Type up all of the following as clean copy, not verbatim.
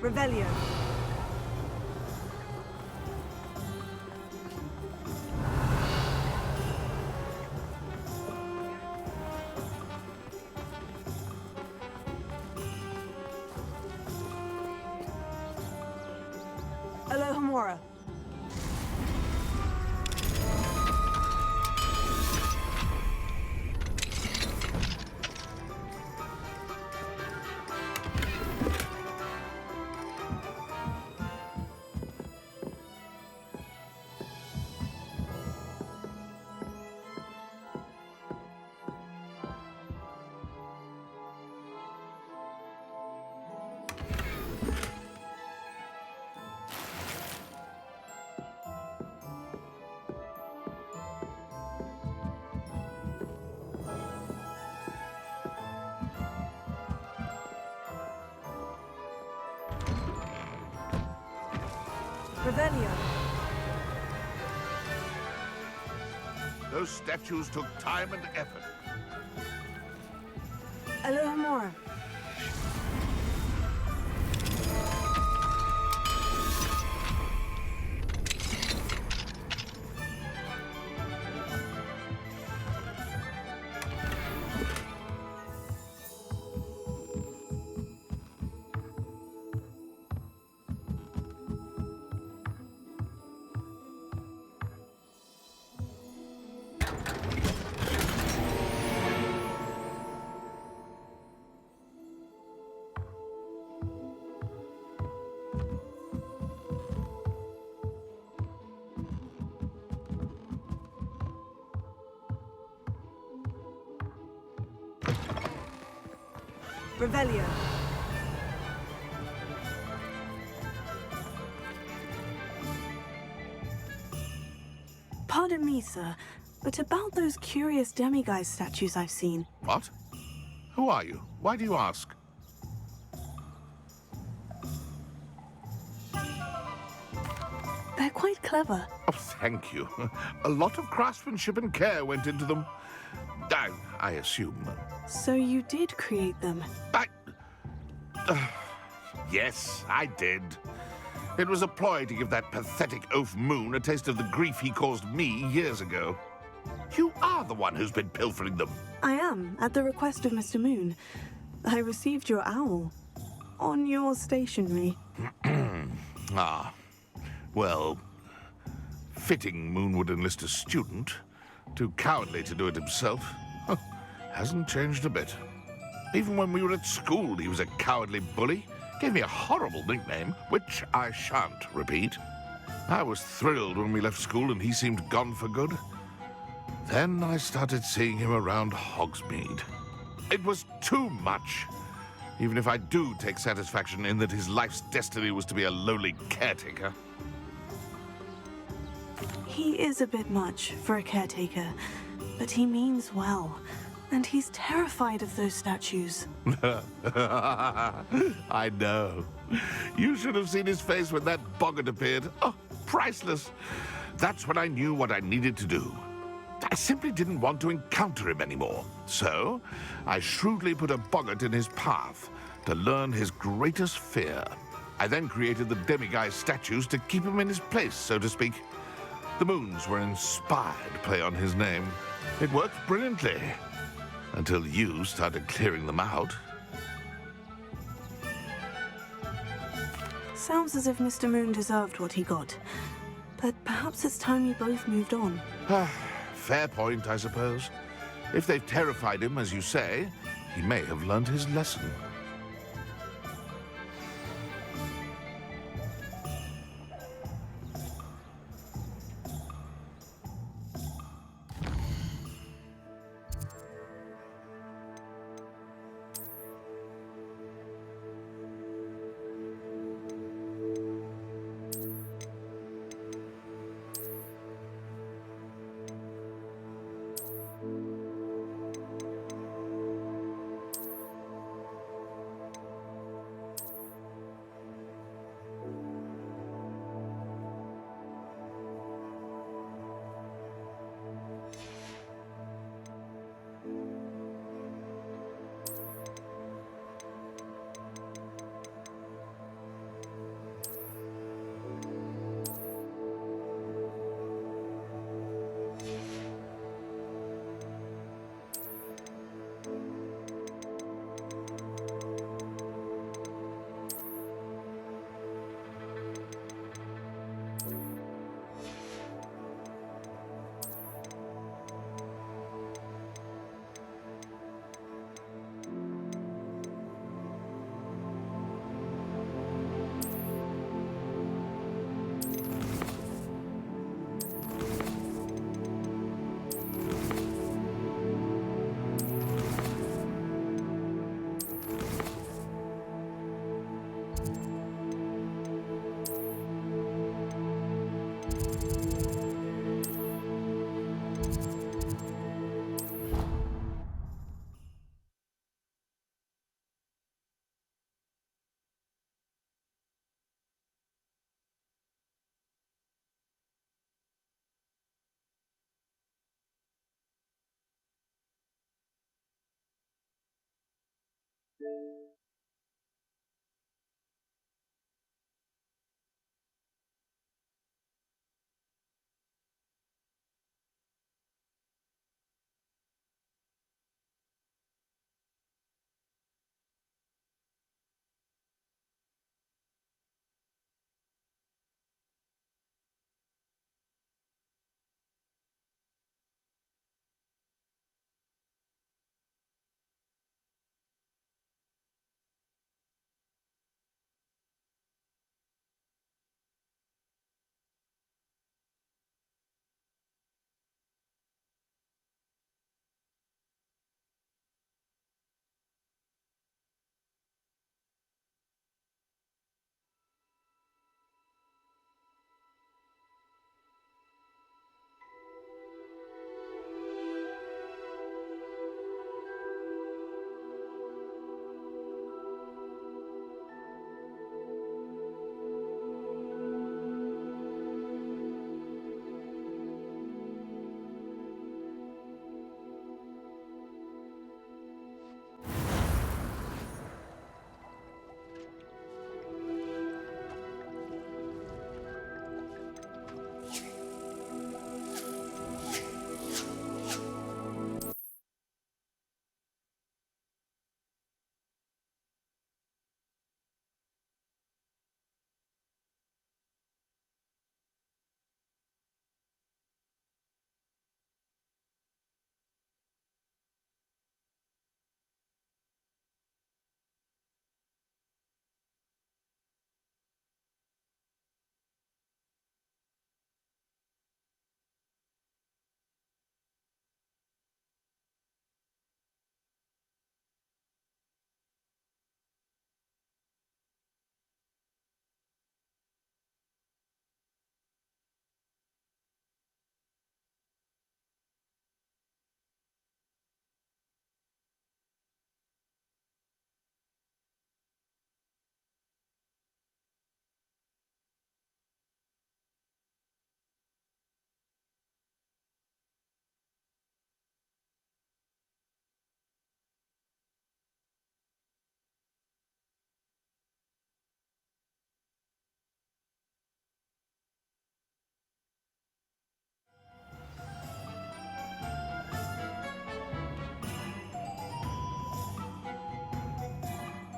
Revelio. Alohomora. Revelio. Those statues took time and effort. Alohomora. Revelio. Pardon me, sir, but about those curious demiguise statues I've seen. What? Who are you? Why do you ask? They're quite clever. Oh, thank you. A lot of craftsmanship and care went into them. I assume. So you did create them? Yes, I did. It was a ploy to give that pathetic oaf Moon a taste of the grief he caused me years ago. You are the one who's been pilfering them. I am, at the request of Mr. Moon. I received your owl. On your stationery. Ah. Well, fitting Moon would enlist a student. Too cowardly to do it himself. Hasn't changed a bit. Even when we were at school, he was a cowardly bully. Gave me a horrible nickname, which I shan't repeat. I was thrilled when we left school and he seemed gone for good. Then I started seeing him around Hogsmeade. It was too much. Even if I do take satisfaction in that his life's destiny was to be a lowly caretaker. He is a bit much for a caretaker, but he means well. And he's terrified of those statues. I know. You should have seen his face when that boggart appeared. Oh, priceless. That's when I knew what I needed to do. I simply didn't want to encounter him anymore. So, I shrewdly put a boggart in his path to learn his greatest fear. I then created the demiguise statues to keep him in his place, so to speak. The moons were inspired play on his name. It worked brilliantly. Until you started clearing them out. Sounds as if Mr. Moon deserved what he got. But perhaps it's time you both moved on. Fair point, I suppose. If they've terrified him, as you say, he may have learned his lesson.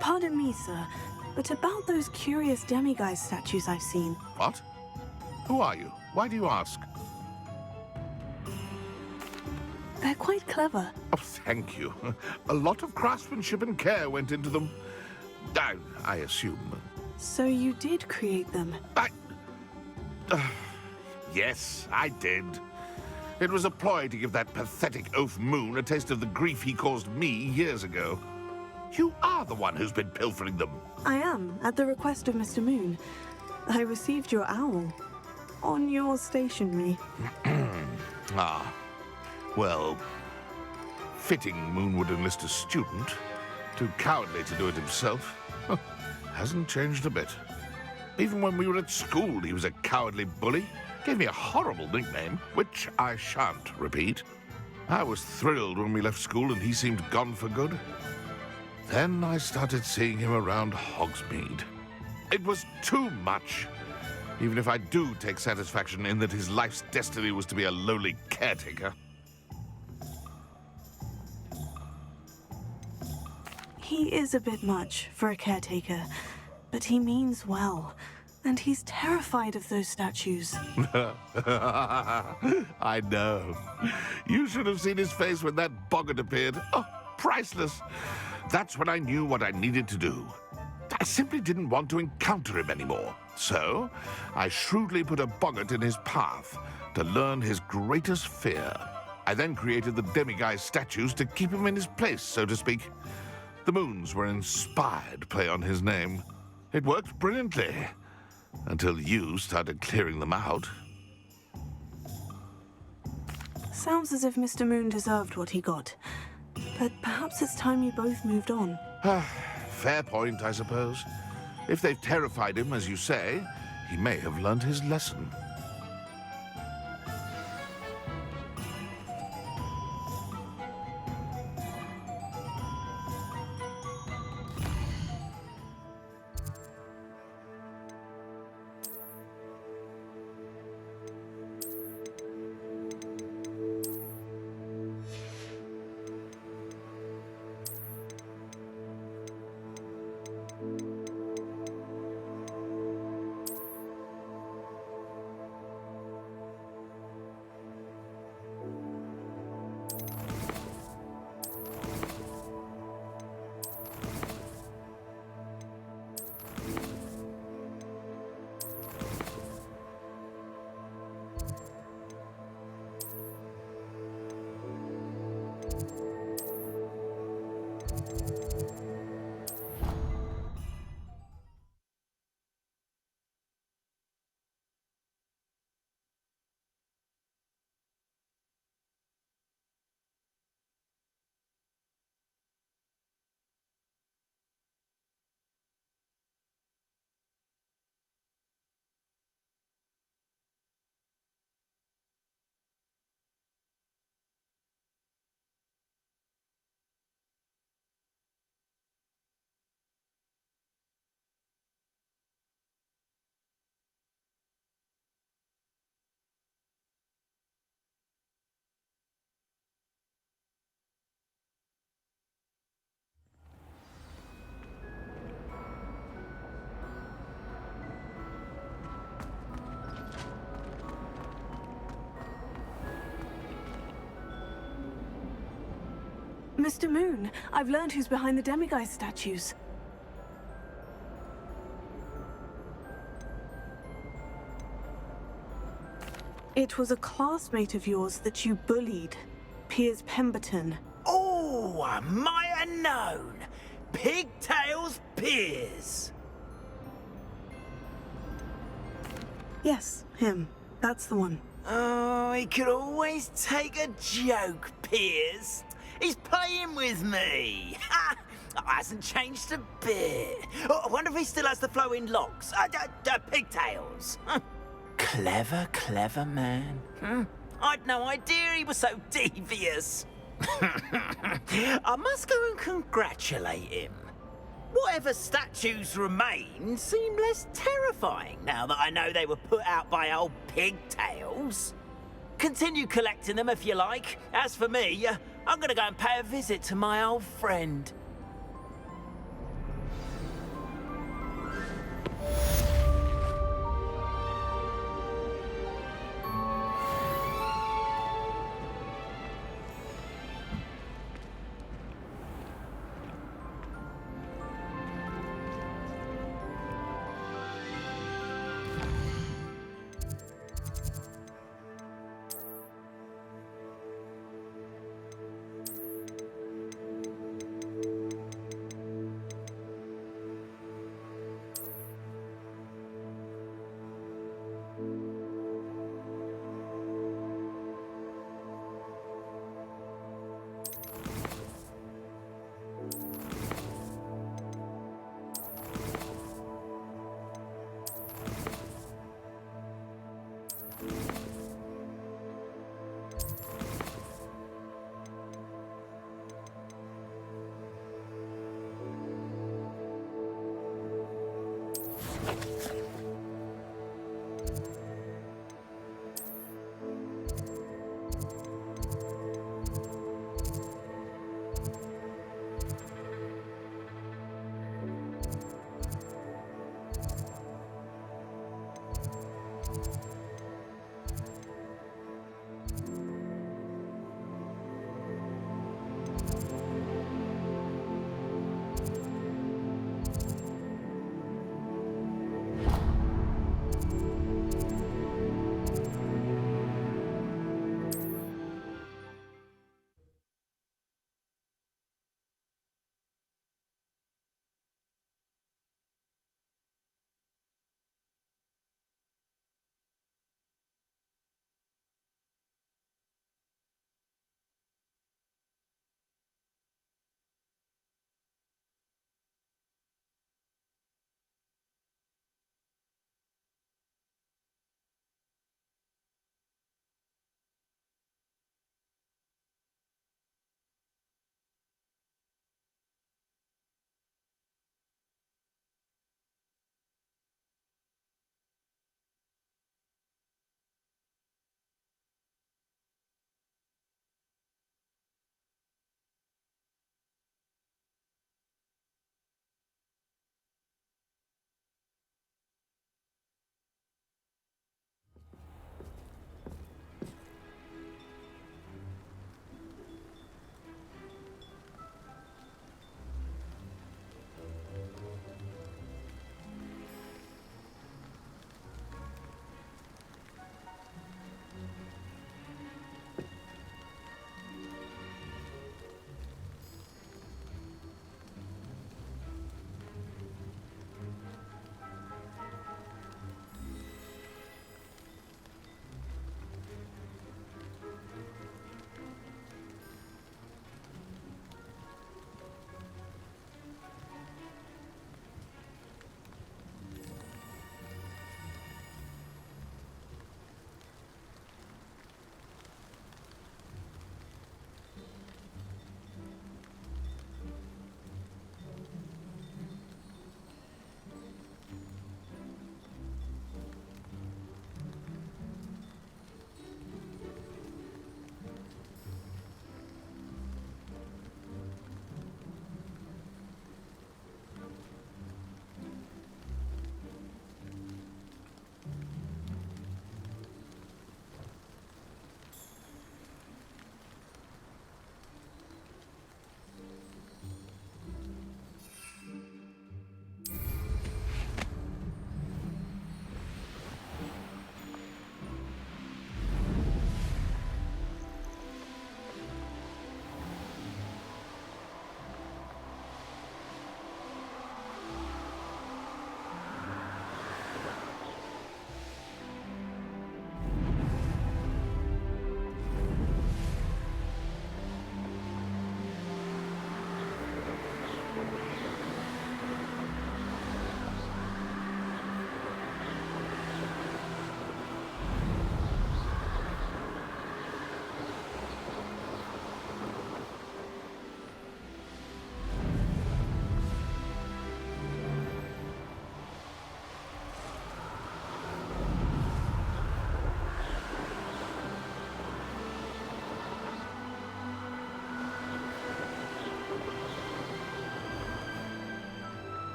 Pardon me, sir, but about those curious demiguise statues I've seen. What? Who are you? Why do you ask? They're quite clever. Oh, thank you. A lot of craftsmanship and care went into them. I assume. So you did create them? Yes, I did. It was a ploy to give that pathetic oaf Moon a taste of the grief he caused me years ago. You are the one who's been pilfering them. I am, at the request of Mr. Moon. I received your owl on your stationery. Well, fitting Moon would enlist a student. Too cowardly to do it himself. Hasn't changed a bit. Even when we were at school, he was a cowardly bully. Gave me a horrible nickname, which I shan't repeat. I was thrilled when we left school and he seemed gone for good. Then I started seeing him around Hogsmeade. It was too much. Even if I do take satisfaction in that his life's destiny was to be a lowly caretaker. He is a bit much for a caretaker, but he means well. And he's terrified of those statues. I know. You should have seen his face when that boggart appeared. Oh, priceless. That's when I knew what I needed to do. I simply didn't want to encounter him anymore. So, I shrewdly put a boggart in his path to learn his greatest fear. I then created the demiguise statues to keep him in his place, so to speak. The moons were an inspired play on his name. It worked brilliantly. Until you started clearing them out. Sounds as if Mr. Moon deserved what he got. But perhaps it's time you both moved on. Fair point, I suppose. If they've terrified him, as you say, he may have learned his lesson. Mr. Moon, I've learned who's behind the demiguise statues. It was a classmate of yours that you bullied, Piers Pemberton. Oh, I might have known. Pigtails Piers. Yes, him. That's the one. Oh, he could always take a joke, Piers. He's playing with me. Ha! Hasn't changed a bit. Oh, I wonder if he still has the flowing locks. Pigtails. Clever, clever man. I'd no idea he was so devious. I must go and congratulate him. Whatever statues remain seem less terrifying now that I know they were put out by old pigtails. Continue collecting them if you like. As for me, I'm gonna go and pay a visit to my old friend.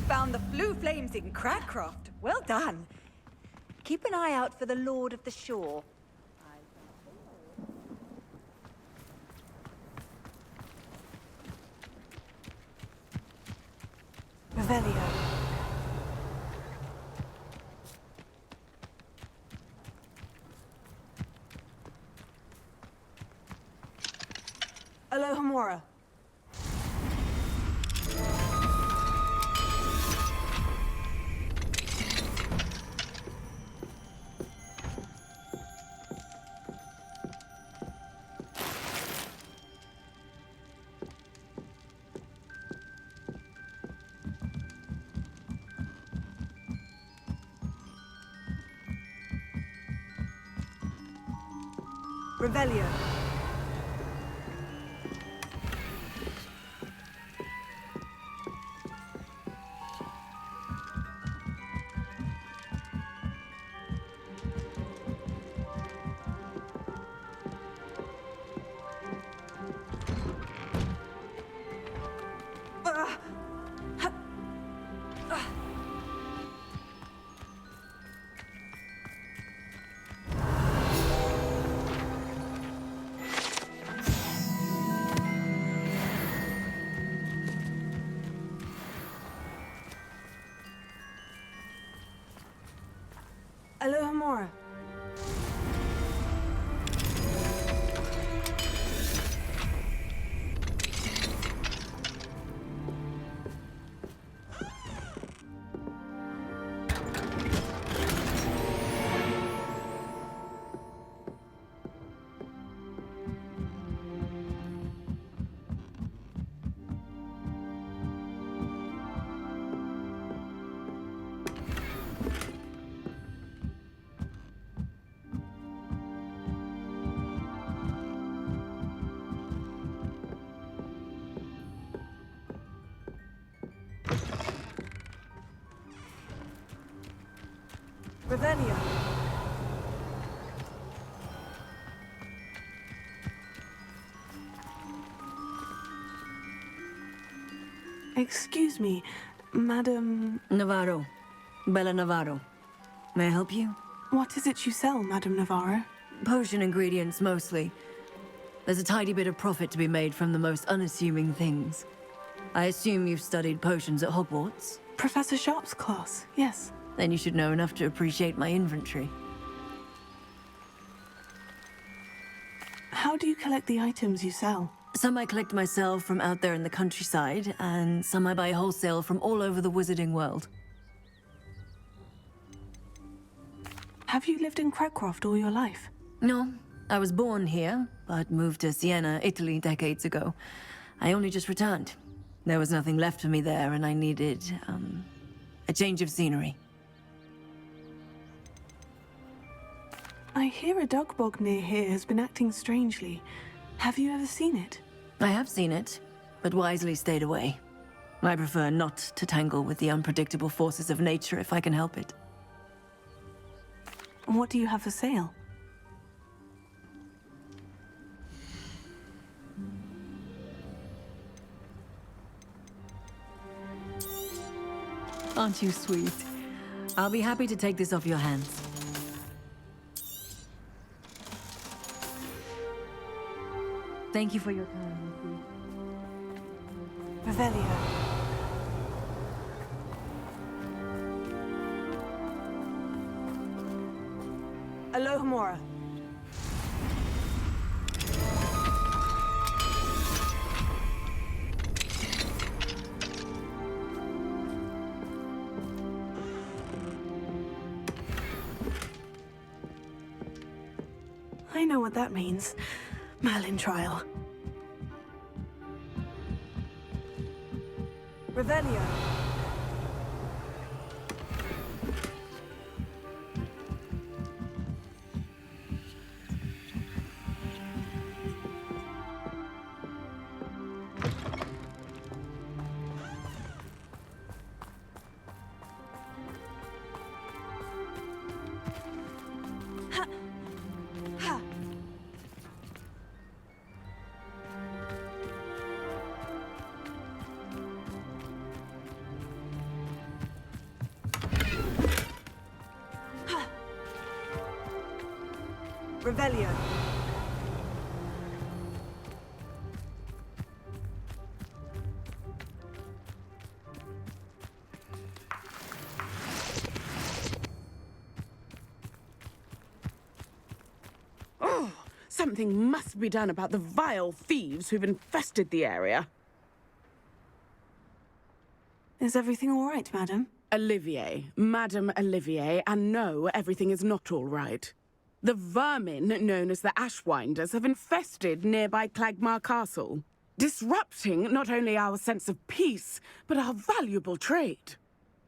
found the blue flames in Crackcroft. Well done. Keep an eye out for the Lord of the Shore. Revelio. Alohomora. Revelio. Alohomora. Revelio. Excuse me, Madam... Navarro. Bella Navarro. May I help you? What is it you sell, Madam Navarro? Potion ingredients, mostly. There's a tidy bit of profit to be made from the most unassuming things. I assume you've studied potions at Hogwarts? Professor Sharp's class, yes. Then you should know enough to appreciate my inventory. How do you collect the items you sell? Some I collect myself from out there in the countryside, and some I buy wholesale from all over the wizarding world. Have you lived in Crackcroft all your life? No, I was born here, but moved to Siena, Italy decades ago. I only just returned. There was nothing left for me there, and I needed, a change of scenery. I hear a dog bog near here has been acting strangely. Have you ever seen it? I have seen it, but wisely stayed away. I prefer not to tangle with the unpredictable forces of nature if I can help it. What do you have for sale? Aren't you sweet? I'll be happy to take this off your hands. Thank you for your time. Revelio. Alohomora. I know what that means. Merlin trial. Revelio. Revelio. Something must be done about the vile thieves who've infested the area. Is everything all right, madam? Olivier, Madame Olivier, and no, everything is not all right. The vermin known as the Ashwinders have infested nearby Clagmar Castle, disrupting not only our sense of peace, but our valuable trade.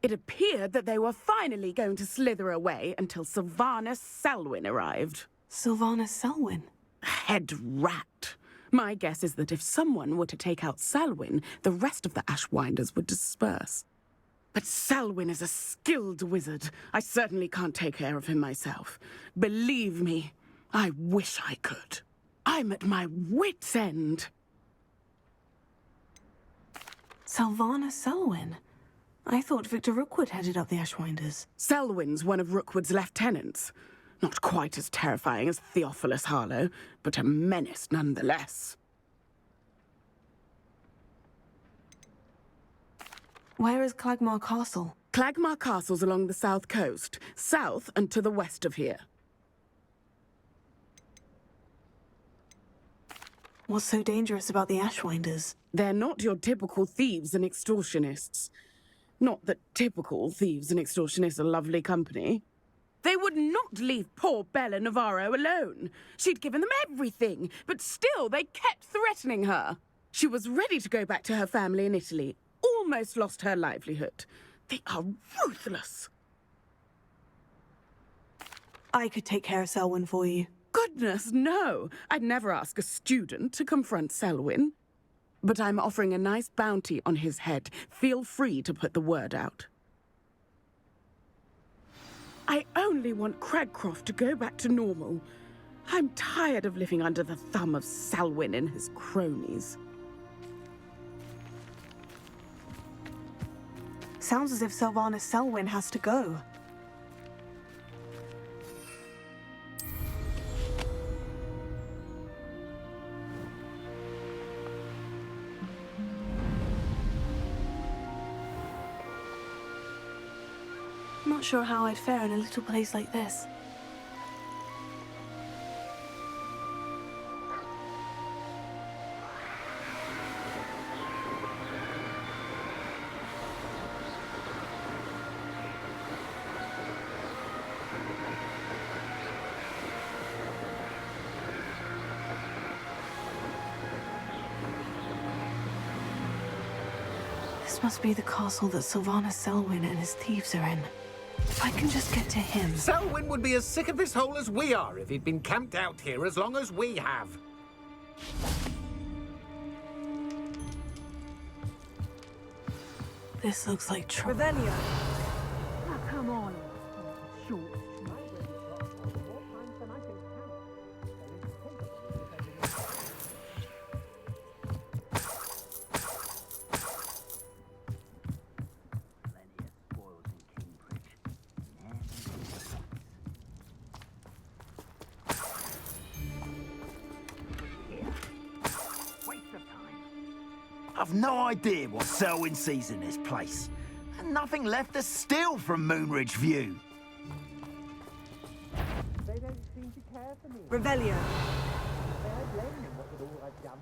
It appeared that they were finally going to slither away until Sylvanus Selwyn arrived. Sylvanus Selwyn? Head rat. My guess is that if someone were to take out Selwyn, the rest of the Ashwinders would disperse. But Selwyn is a skilled wizard. I certainly can't take care of him myself. Believe me, I wish I could. I'm at my wit's end. Sylvanus Selwyn? I thought Victor Rookwood headed up the Ashwinders. Selwyn's one of Rookwood's lieutenants. Not quite as terrifying as Theophilus Harlow, but a menace nonetheless. Where is Clagmar Castle? Clagmar Castle's along the south coast, south and to the west of here. What's so dangerous about the Ashwinders? They're not your typical thieves and extortionists. Not that typical thieves and extortionists are lovely company. They would not leave poor Bella Navarro alone. She'd given them everything, but still they kept threatening her. She was ready to go back to her family in Italy, almost lost her livelihood. They are ruthless. I could take care of Selwyn for you. Goodness, no. I'd never ask a student to confront Selwyn. But I'm offering a nice bounty on his head. Feel free to put the word out. I only want Cragcroft to go back to normal. I'm tired of living under the thumb of Selwyn and his cronies. Sounds as if Sylvanus Selwyn has to go. Not sure how I'd fare in a little place like this. This must be the castle that Sylvanus Selwyn and his thieves are in. If I can just get to him... Selwyn would be as sick of this hole as we are if he'd been camped out here as long as we have. This looks like trouble. Revelio. Oh, come on. Short. I've no idea what Selwyn sees in this place. And nothing left to steal from Moonridge View. They don't seem to care for me. Revelio. They're blaming what with all I've done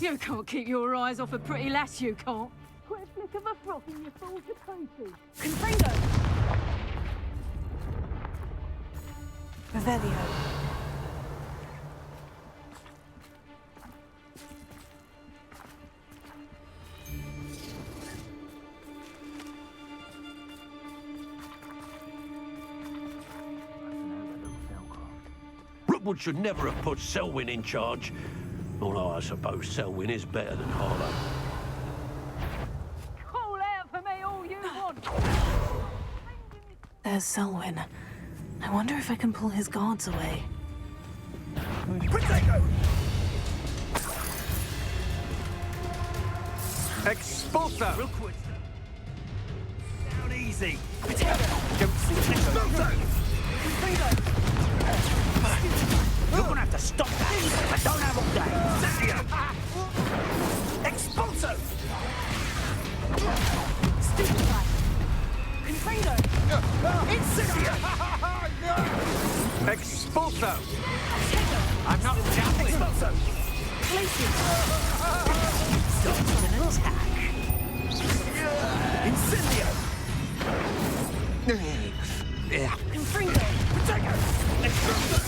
there. You can't keep your eyes off a pretty lass, you can't. Put a flick of a frock in your falls to pieces. Confringo! Revelio. Rookwood should never have put Selwyn in charge. Although I suppose Selwyn is better than Harlow. Call out for me all you want! There's Selwyn. I wonder if I can pull his guards away. Protego! Expulsa! Rookwood. Down easy. easy. Don't see You're gonna have to stop that. I don't have all day. Expulso! Stupefy. Confringo. Incendio! Expulso! I'm not doubting. Expulso! Glacius. Start an attack. Incendio! Confringo. Protego! Expulso!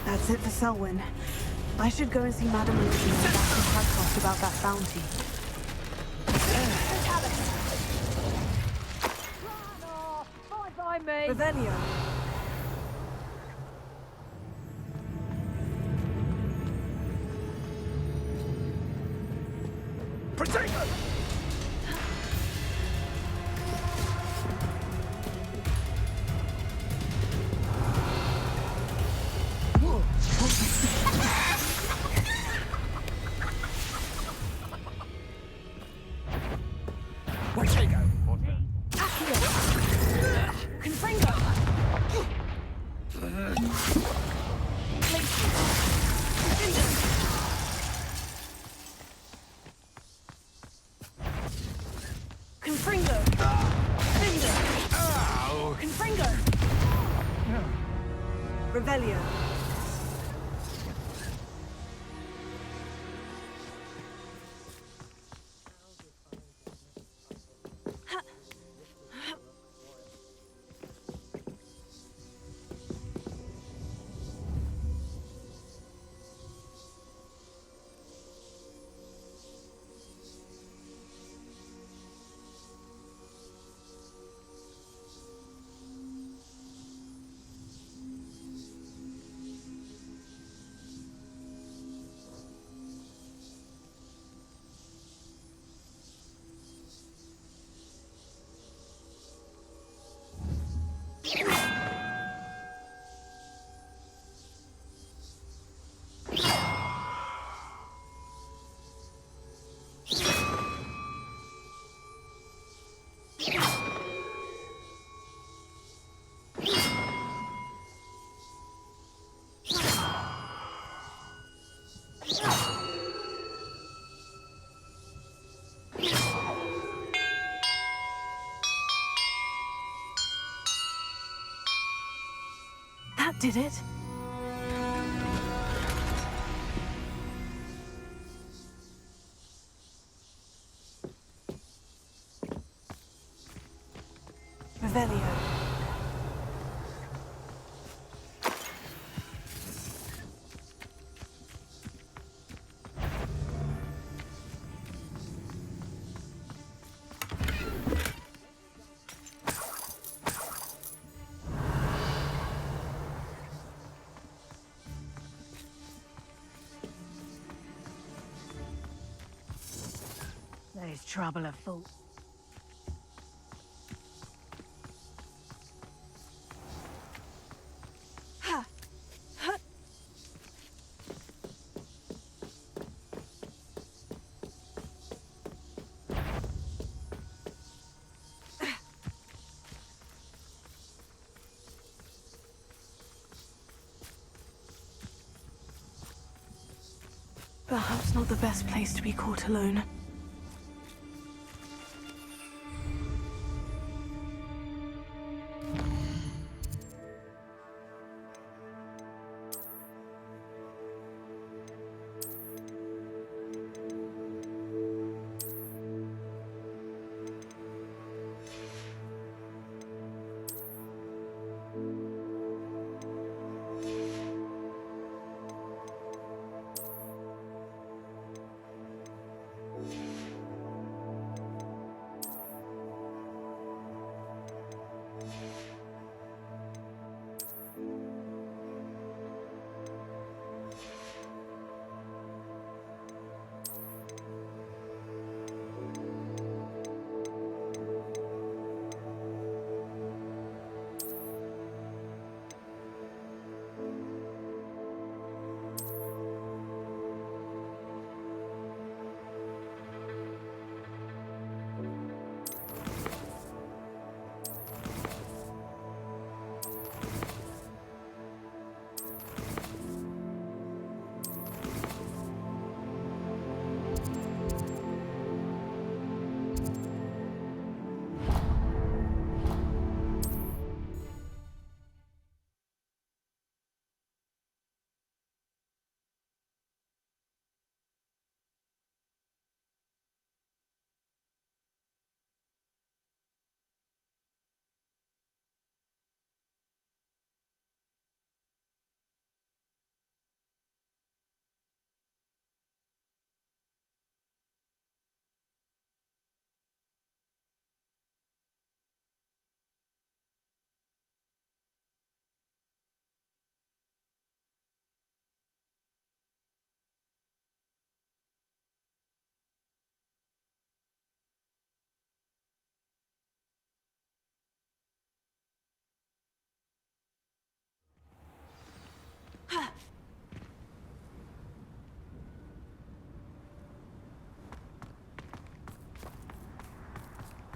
That's it for Selwyn. I should go and see Madame Lucy and Captain Hadcock about that bounty. Bye bye, me. Revelio. Protego! Protego! Confringo. Confringo. Ow! Confringo. Revelio. That did it. Revelio. There's trouble afoot. Perhaps not the best place to be caught alone.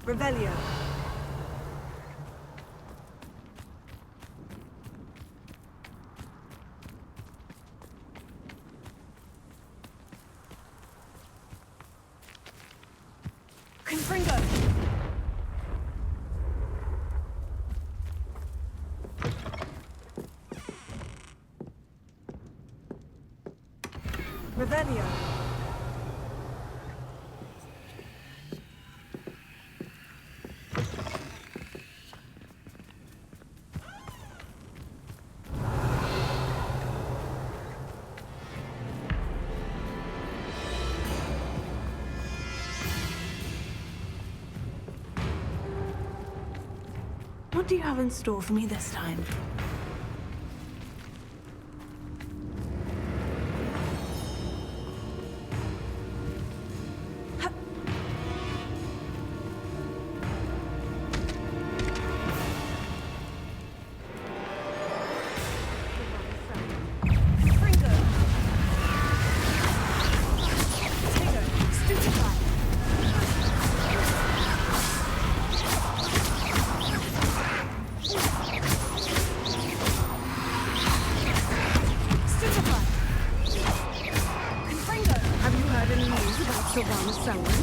Revelio. Confringo. Revelio. What do you have in store for me this time? Confringo. Tigo. Stupefy. Stupefy. Confringo. Have you heard any news about Sylvana Selwyn?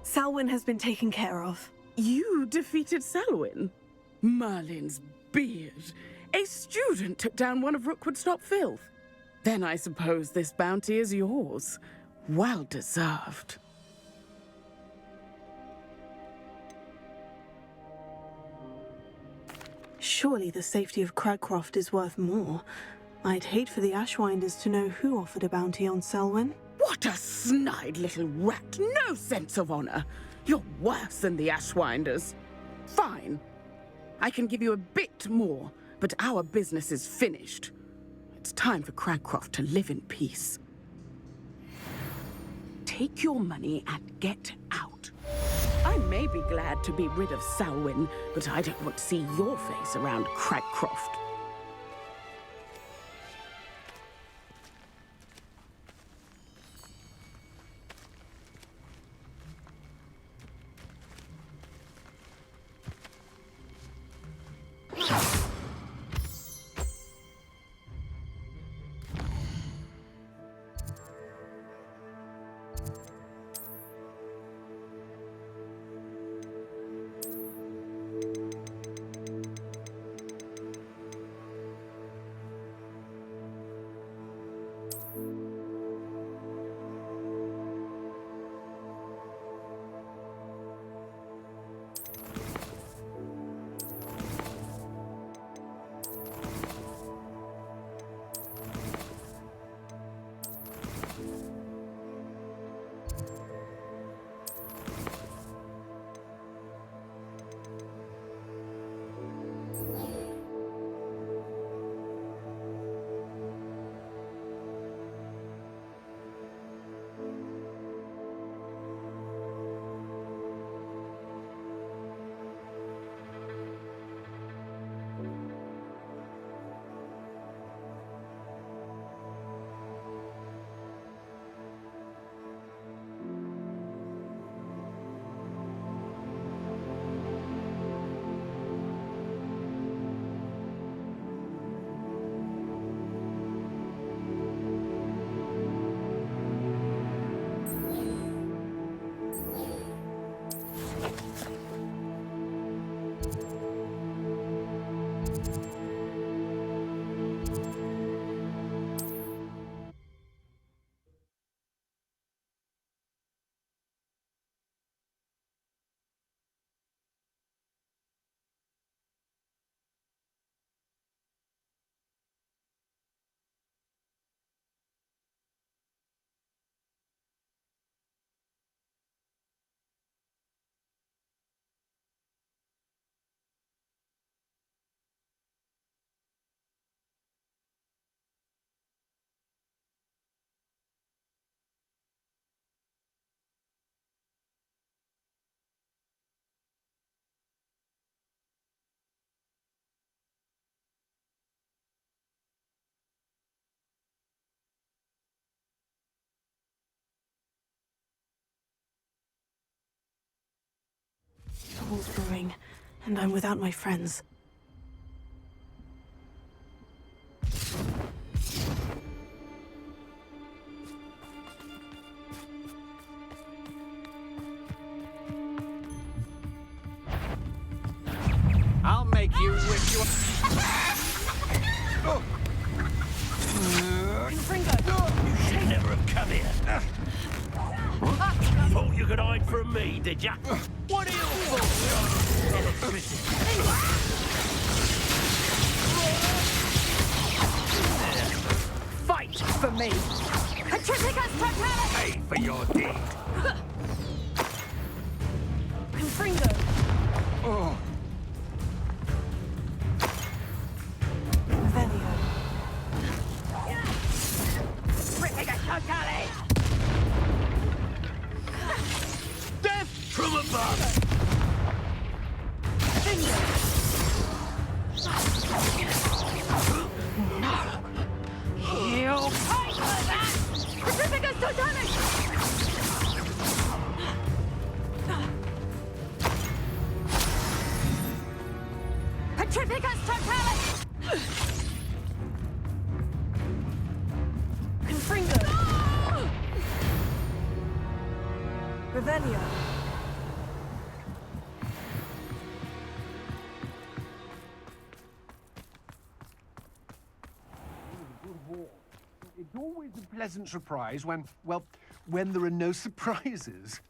Selwyn has been taken care of. You defeated Selwyn? Merlin's beard. A student took down one of Rookwood's top filth. Then I suppose this bounty is yours. Well deserved. Surely the safety of Cragcroft is worth more. I'd hate for the Ashwinders to know who offered a bounty on Selwyn. What a snide little rat! No sense of honor! You're worse than the Ashwinders. Fine. I can give you a bit more, but our business is finished. It's time for Cragcroft to live in peace. Take your money and get out. I may be glad to be rid of Selwyn, but I don't want to see your face around Cragcroft. brewing, and I'm without my friends. I'll make you wish you... Oh. Confringo! You should never have come here. Thought you could hide from me, did ya? What are you for? Electricity. Fight for me! Petrificus totalis! Pay for your deed. Confringo! Oh. Revelio. Petrificus totalis! Death from above! You pay for that! Petrificus totalis! Petrificus totalis! Confringo! Revelio! It's always a pleasant surprise when, well, when there are no surprises.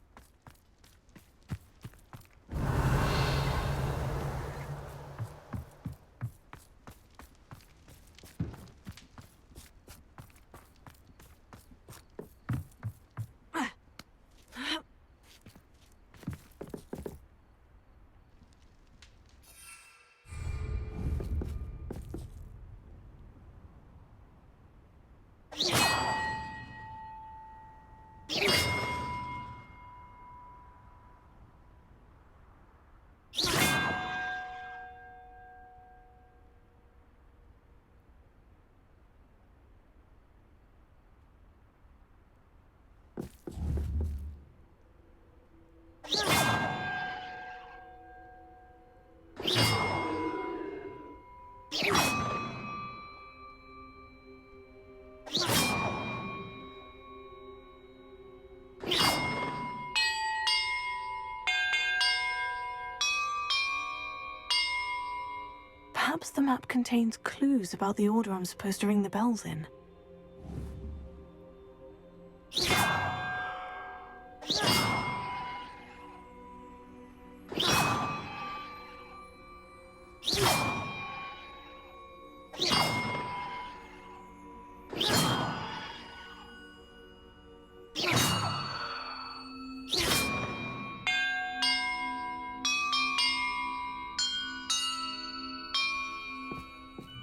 Perhaps the map contains clues about the order I'm supposed to ring the bells in.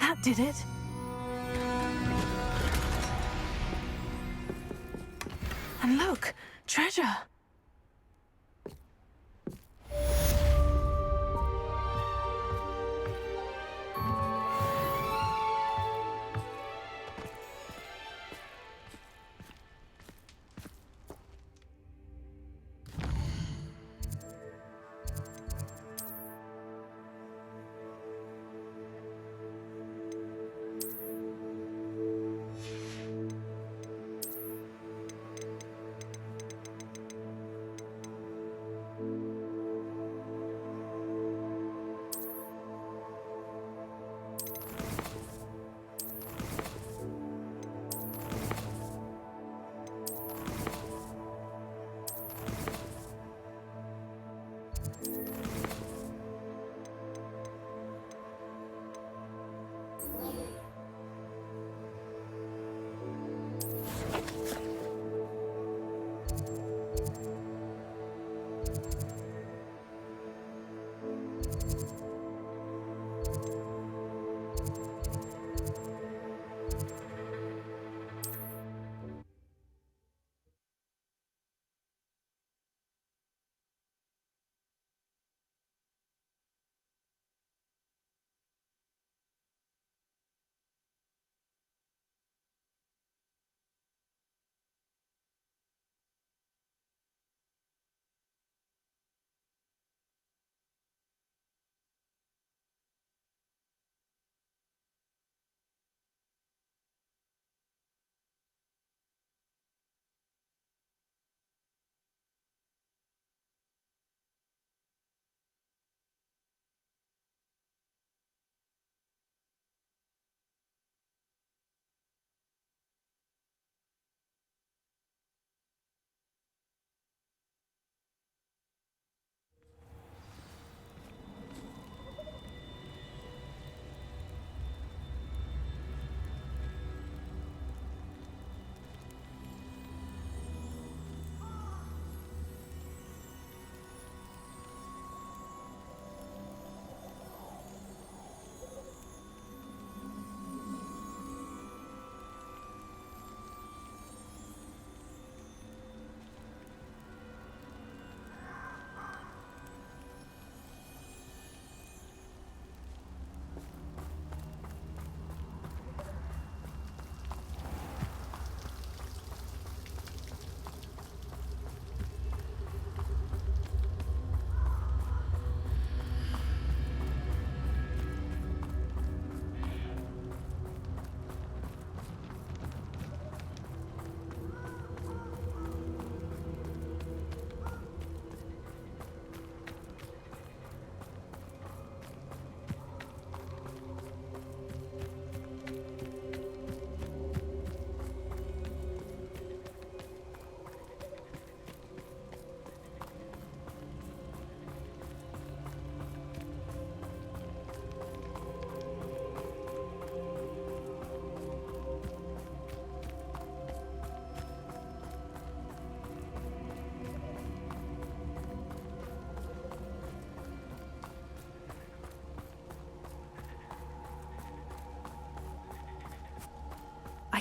That did it. And look, treasure.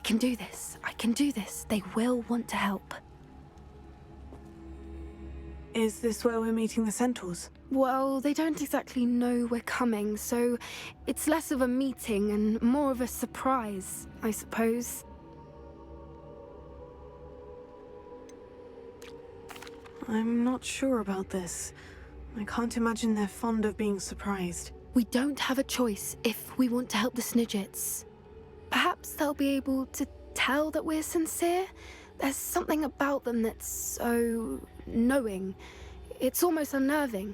can do this. I can do this. They will want to help. Is this where we're meeting the centaurs? Well, they don't exactly know we're coming, so it's less of a meeting and more of a surprise, I suppose. I'm not sure about this. I can't imagine they're fond of being surprised. We don't have a choice if we want to help the Snidgets. Perhaps they'll be able to tell that we're sincere. There's something about them that's so knowing. It's almost unnerving.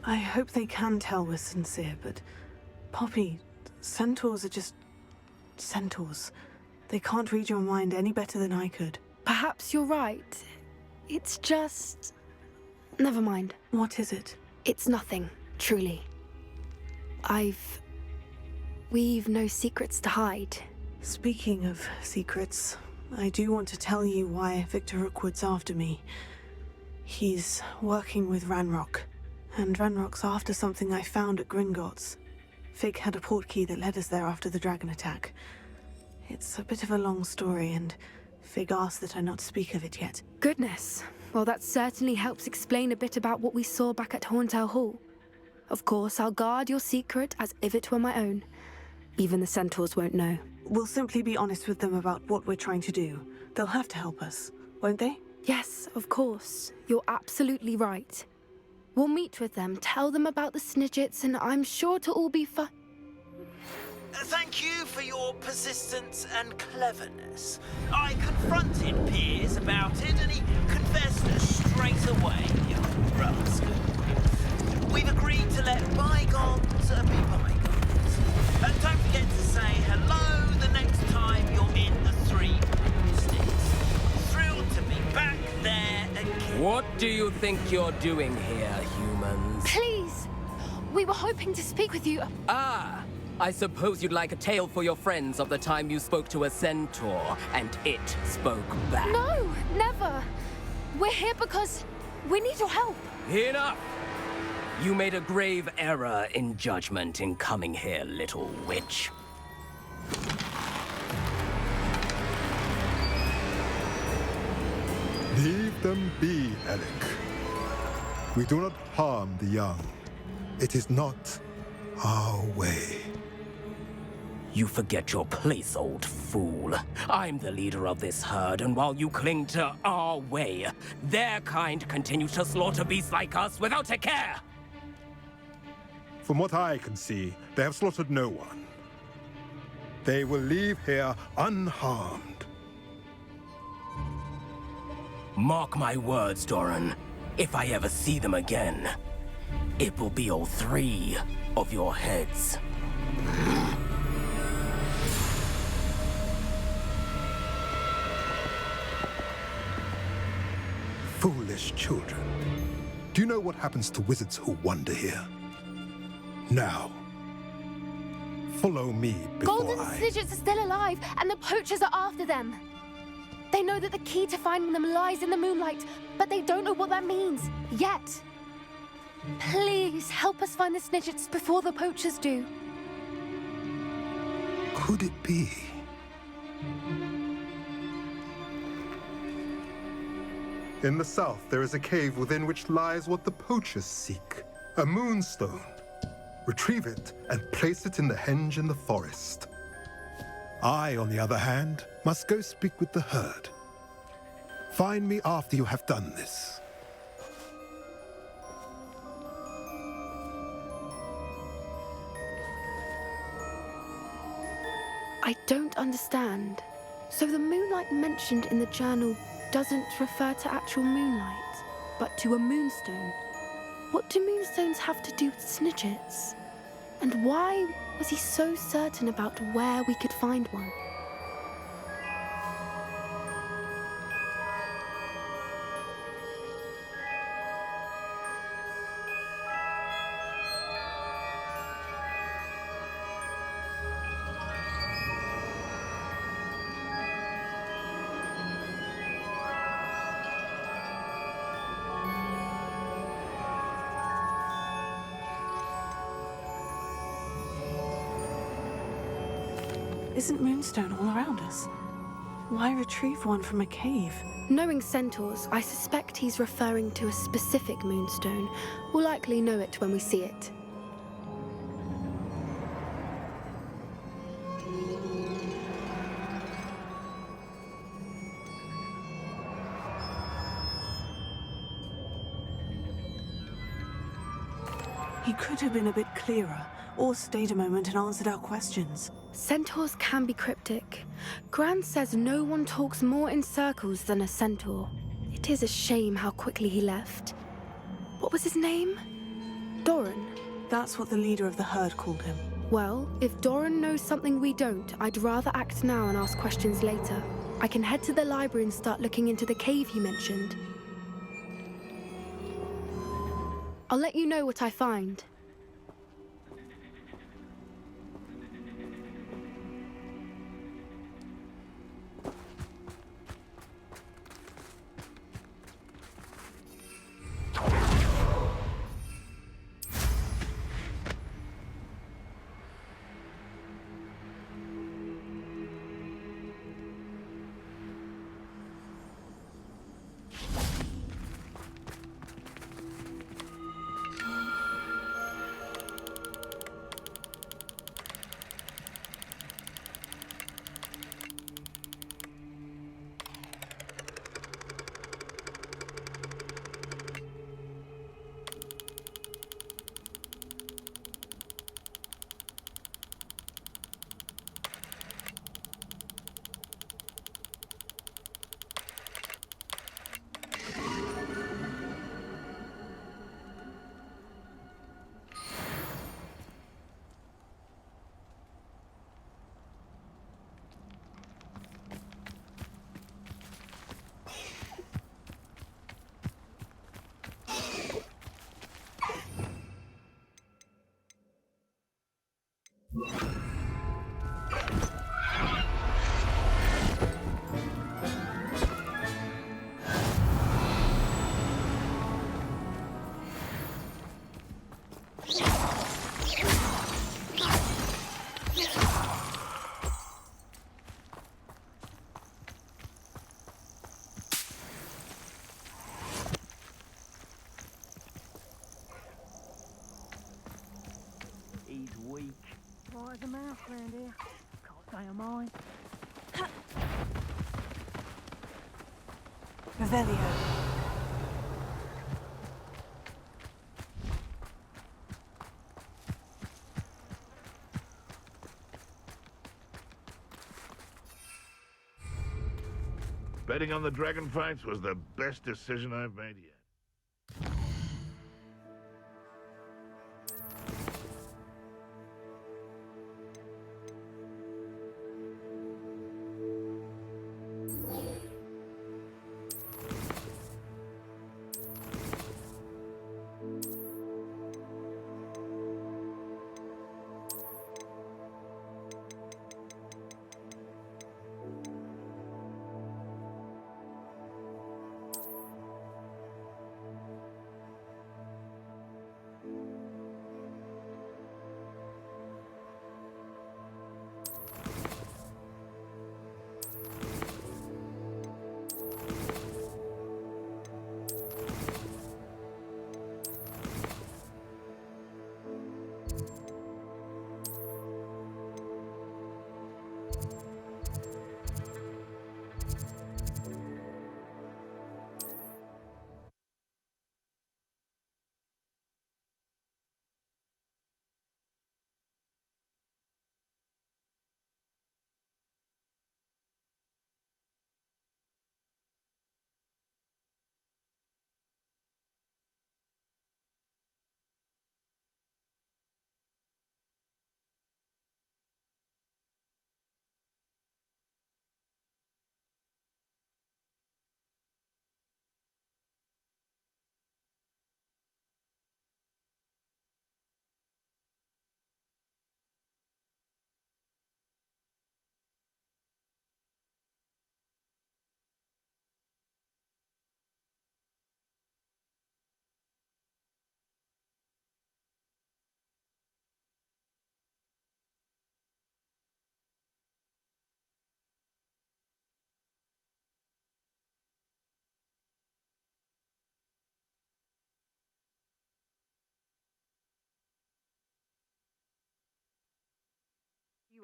I hope they can tell we're sincere, but Poppy, centaurs are just centaurs. They can't read your mind any better than I could. Perhaps you're right. It's just... Never mind. What is it? It's nothing, truly. We've no secrets to hide. Speaking of secrets, I do want to tell you why Victor Rookwood's after me. He's working with Ranrock, and Ranrock's after something I found at Gringotts. Fig had a portkey that led us there after the dragon attack. It's a bit of a long story, and Fig asked that I not speak of it yet. Goodness. Well, that certainly helps explain a bit about what we saw back at Horntail Hall. Of course, I'll guard your secret as if it were my own. Even the centaurs won't know. We'll simply be honest with them about what we're trying to do. They'll have to help us, won't they? Yes, of course. You're absolutely right. We'll meet with them, tell them about the Snidgets, and I'm sure it'll all be fun. Thank you for your persistence and cleverness. I confronted Piers about it, and he confessed straight away, young rascal. We've agreed to let bygones be bygones. Don't forget to say hello the next time you're in the Three Sticks. Thrilled to be back there again. What do you think you're doing here, humans? Please! We were hoping to speak with you. Ah! I suppose you'd like a tale for your friends of the time you spoke to a centaur, and it spoke back. No, never. We're here because we need your help. Enough! You made a grave error in judgment in coming here, little witch. Leave them be, Alec. We do not harm the young. It is not our way. You forget your place, old fool. I'm the leader of this herd, and while you cling to our way, their kind continue to slaughter beasts like us without a care! From what I can see, they have slaughtered no one. They will leave here unharmed. Mark my words, Doran. If I ever see them again, it will be all three of your heads. Foolish children. Do you know what happens to wizards who wander here? Now, follow me before Golden Snidgets are still alive, and the poachers are after them. They know that the key to finding them lies in the moonlight, but they don't know what that means, yet. Please, help us find the Snidgets before the poachers do. Could it be? In the south, there is a cave within which lies what the poachers seek. A moonstone. Retrieve it and place it in the henge in the forest. I, on the other hand, must go speak with the herd. Find me after you have done this. I don't understand. So the moonlight mentioned in the journal doesn't refer to actual moonlight, but to a moonstone. What do moonstones have to do with Snidgets? And why was he so certain about where we could find one? Isn't Moonstone all around us? Why retrieve one from a cave? Knowing centaurs, I suspect he's referring to a specific moonstone. We'll likely know it when we see it. He could have been a bit clearer, or stayed a moment and answered our questions. Centaurs can be cryptic. Gran says no one talks more in circles than a centaur. It is a shame how quickly he left. What was his name? Doran? That's what the leader of the herd called him. Well, if Doran knows something we don't, I'd rather act now and ask questions later. I can head to the library and start looking into the cave he mentioned. I'll let you know what I find. He's weak. Right as a mouse round here. Can't say I'm mine. Revelio. Betting on the dragon fights was the best decision I've made yet.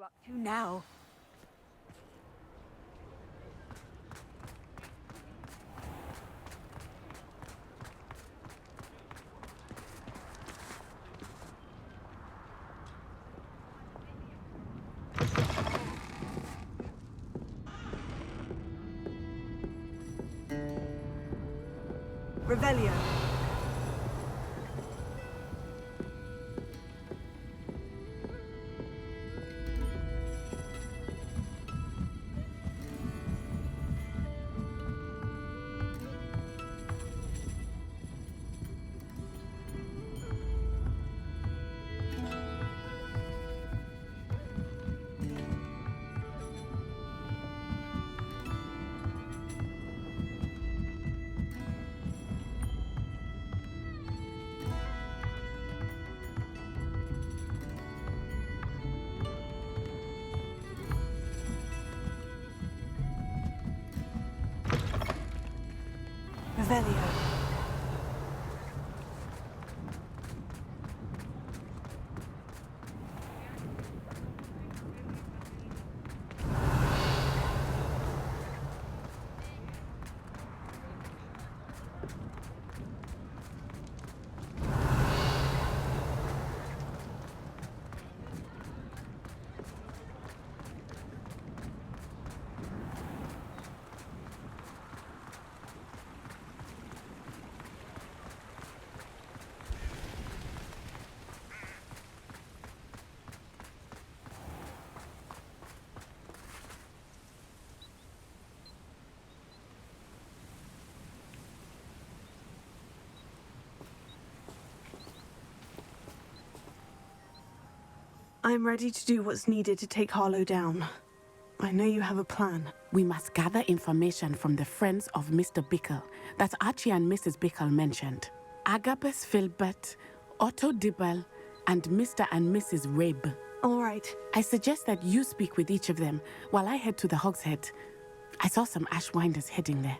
you up to now? Revelio. Revelio. I'm ready to do what's needed to take Harlow down. I know you have a plan. We must gather information from the friends of Mr. Bickle that Archie and Mrs. Bickle mentioned. Agabus Filbert, Otto Dibble, and Mr. and Mrs. Rabe. All right. I suggest that you speak with each of them while I head to the Hogshead. I saw some Ashwinders heading there.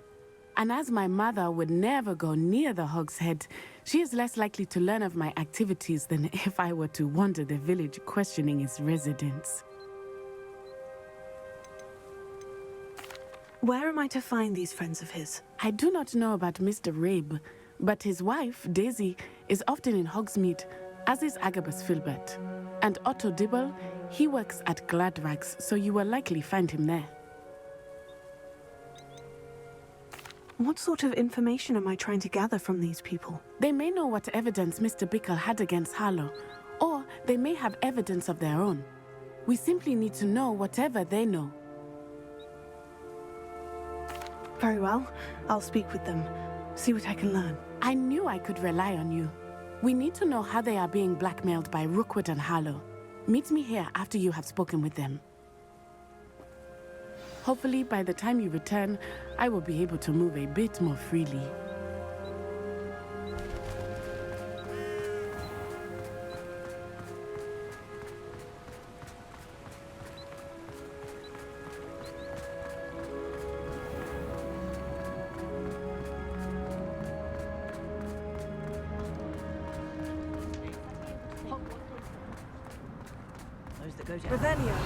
And as my mother would never go near the Hogshead, she is less likely to learn of my activities than if I were to wander the village questioning its residents. Where am I to find these friends of his? I do not know about Mr. Rabe, but his wife, Daisy, is often in Hogsmeade, as is Agabus Filbert. And Otto Dibble, he works at Gladrags, so you will likely find him there. What sort of information am I trying to gather from these people? They may know what evidence Mr. Bickle had against Harlow, or they may have evidence of their own. We simply need to know whatever they know. Very well. I'll speak with them, see what I can learn. I knew I could rely on you. We need to know how they are being blackmailed by Rookwood and Harlow. Meet me here after you have spoken with them. Hopefully, by the time you return, I will be able to move a bit more freely. Those that go to Revelio.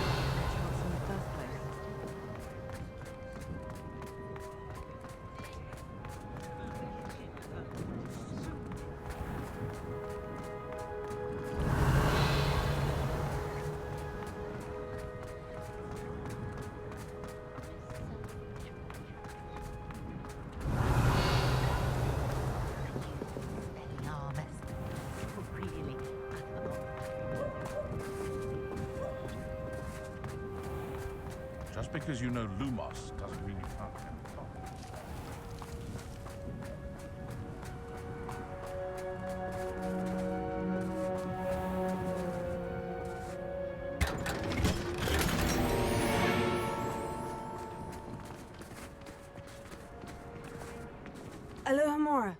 Just because you know Lumos doesn't mean you can't get the top. Alohomora.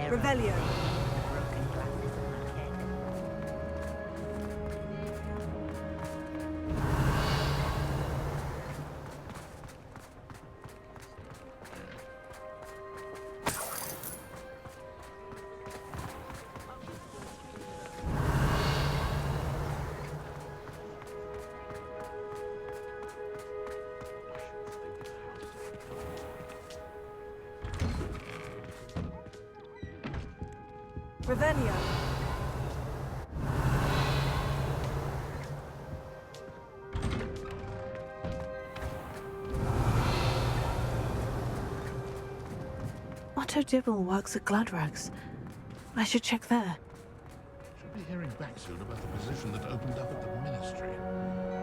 Revelio. Revelio. Otto Dibble works at Gladrags. I should check there. Should be hearing back soon about the position that opened up at the Ministry.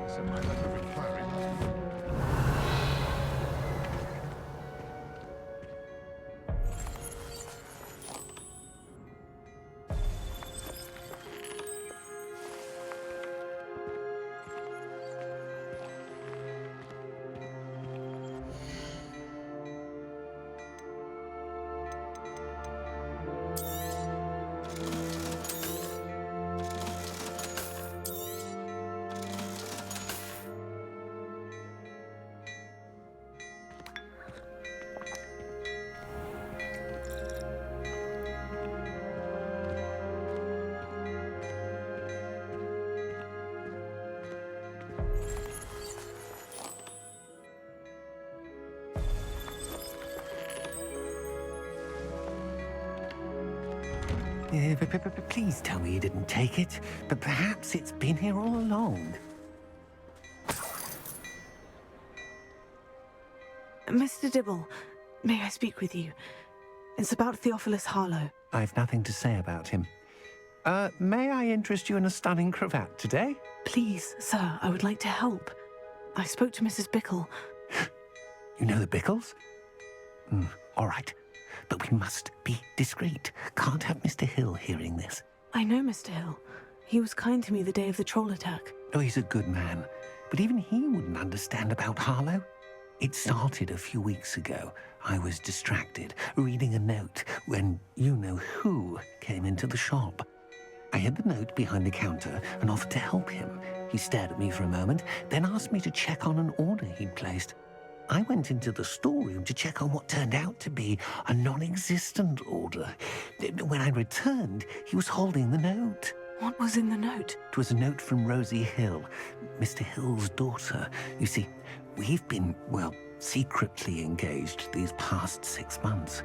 So my letter of inquiry must be... Please tell me you didn't take it, but perhaps it's been here all along. Mr. Dibble, may I speak with you? It's about Theophilus Harlow. I've nothing to say about him. May I interest you in a stunning cravat today? Please, sir, I would like to help. I spoke to Mrs. Bickle. You know the Bickles? All right. But we must be discreet. Can't have Mr. Hill hearing this. I know Mr. Hill. He was kind to me the day of the troll attack. Oh, he's a good man. But even he wouldn't understand about Harlow. It started a few weeks ago. I was distracted, reading a note, when you-know-who came into the shop. I hid the note behind the counter and offered to help him. He stared at me for a moment, then asked me to check on an order he'd placed. I went into the storeroom to check on what turned out to be a non-existent order. When I returned, he was holding the note. What was in the note? It was a note from Rosie Hill, Mr. Hill's daughter. You see, we've been, well, secretly engaged these past 6 months.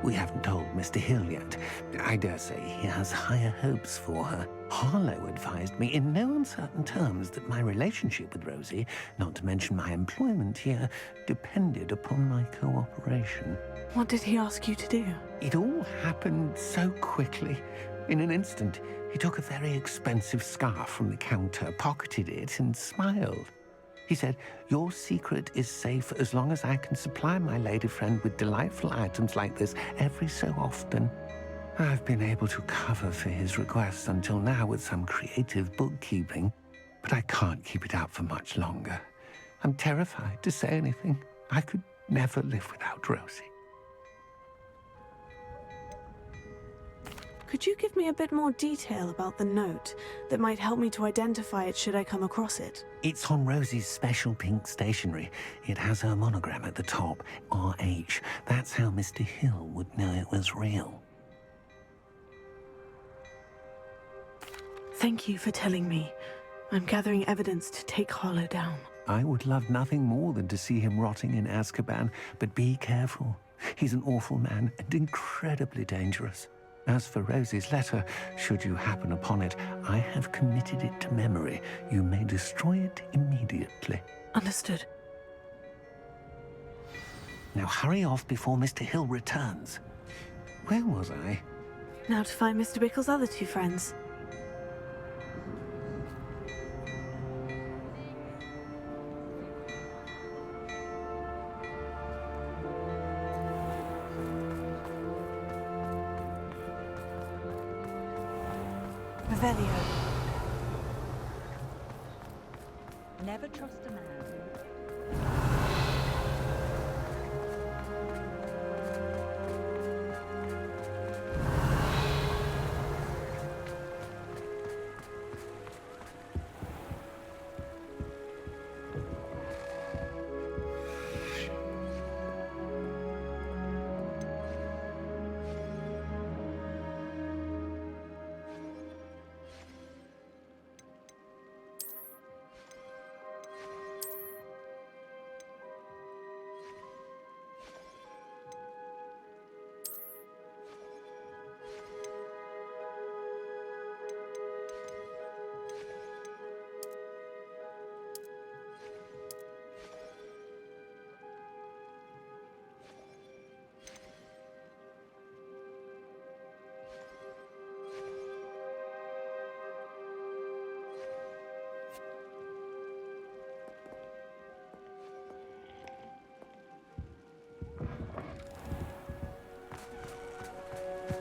We haven't told Mr. Hill yet. I dare say he has higher hopes for her. Harlow advised me in no uncertain terms that my relationship with Rosie, not to mention my employment here, depended upon my cooperation. What did he ask you to do? It all happened so quickly. In an instant, he took a very expensive scarf from the counter, pocketed it, and smiled. He said, "Your secret is safe as long as I can supply my lady friend with delightful items like this every so often." I've been able to cover for his requests until now with some creative bookkeeping, but I can't keep it up for much longer. I'm terrified to say anything. I could never live without Rosie. Could you give me a bit more detail about the note that might help me to identify it should I come across it? It's on Rosie's special pink stationery. It has her monogram at the top, RH. That's how Mr. Hill would know it was real. Thank you for telling me. I'm gathering evidence to take Harlow down. I would love nothing more than to see him rotting in Azkaban, but be careful. He's an awful man and incredibly dangerous. As for Rosie's letter, should you happen upon it, I have committed it to memory. You may destroy it immediately. Understood. Now hurry off before Mr. Hill returns. Where was I? Now to find Mr. Bickle's other two friends. Revelio. Never trust a man.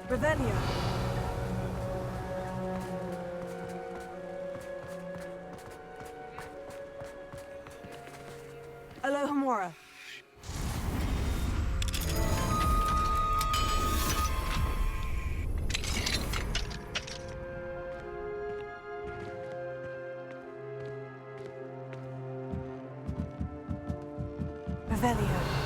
Revelio. Alohomora. Revelio.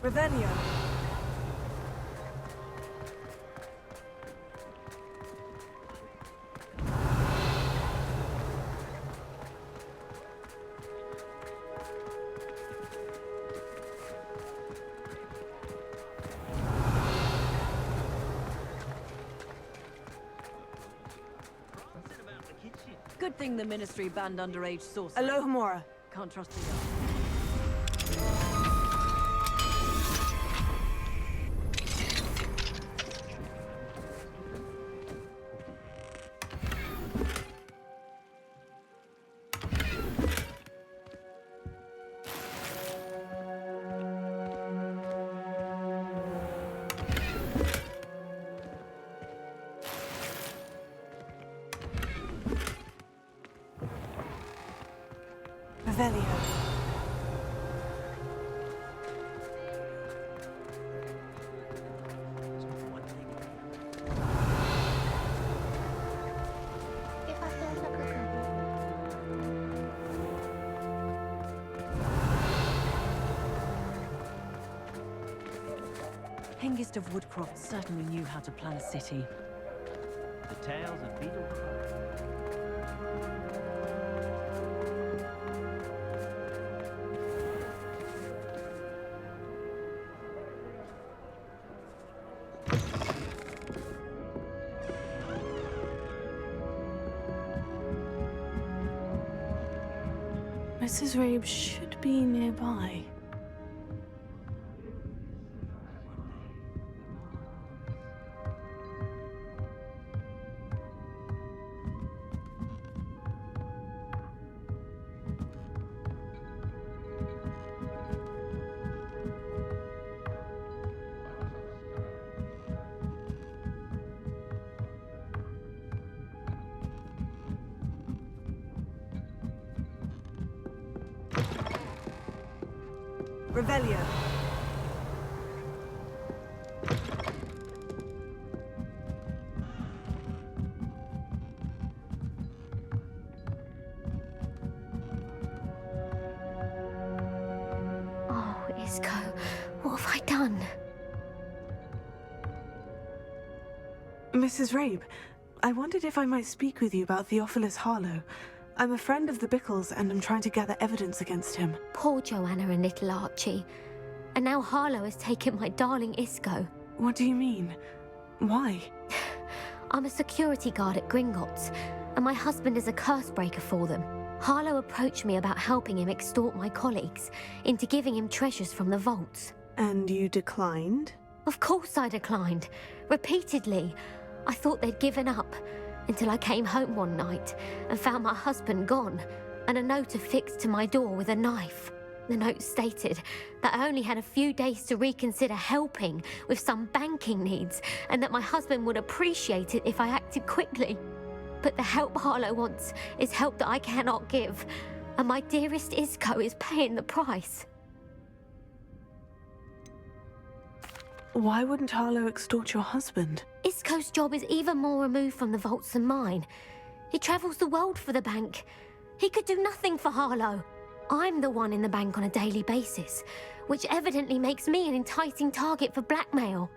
Revelio. Good thing the Ministry banned underage sorcery. Alohomora. Can't trust the young. Revelio. Hengist of Woodcroft certainly knew how to plan a city. The tales of Beetlecroft. Mrs. Rabe should be nearby. Revelio. Oh, Isco, what have I done? Mrs. Rabe, I wondered if I might speak with you about Theophilus Harlow. I'm a friend of the Bickles and I'm trying to gather evidence against him. Poor Joanna and little Archie. And now Harlow has taken my darling Isco. What do you mean? Why? I'm a security guard at Gringotts, and my husband is a curse breaker for them. Harlow approached me about helping him extort my colleagues into giving him treasures from the vaults. And you declined? Of course I declined. Repeatedly. I thought they'd given up, until I came home one night and found my husband gone, and a note affixed to my door with a knife. The note stated that I only had a few days to reconsider helping with some banking needs, and that my husband would appreciate it if I acted quickly. But the help Harlow wants is help that I cannot give, and my dearest Isco is paying the price. Why wouldn't Harlow extort your husband? Isco's job is even more removed from the vaults than mine. He travels the world for the bank. He could do nothing for Harlow. I'm the one in the bank on a daily basis, which evidently makes me an enticing target for blackmail.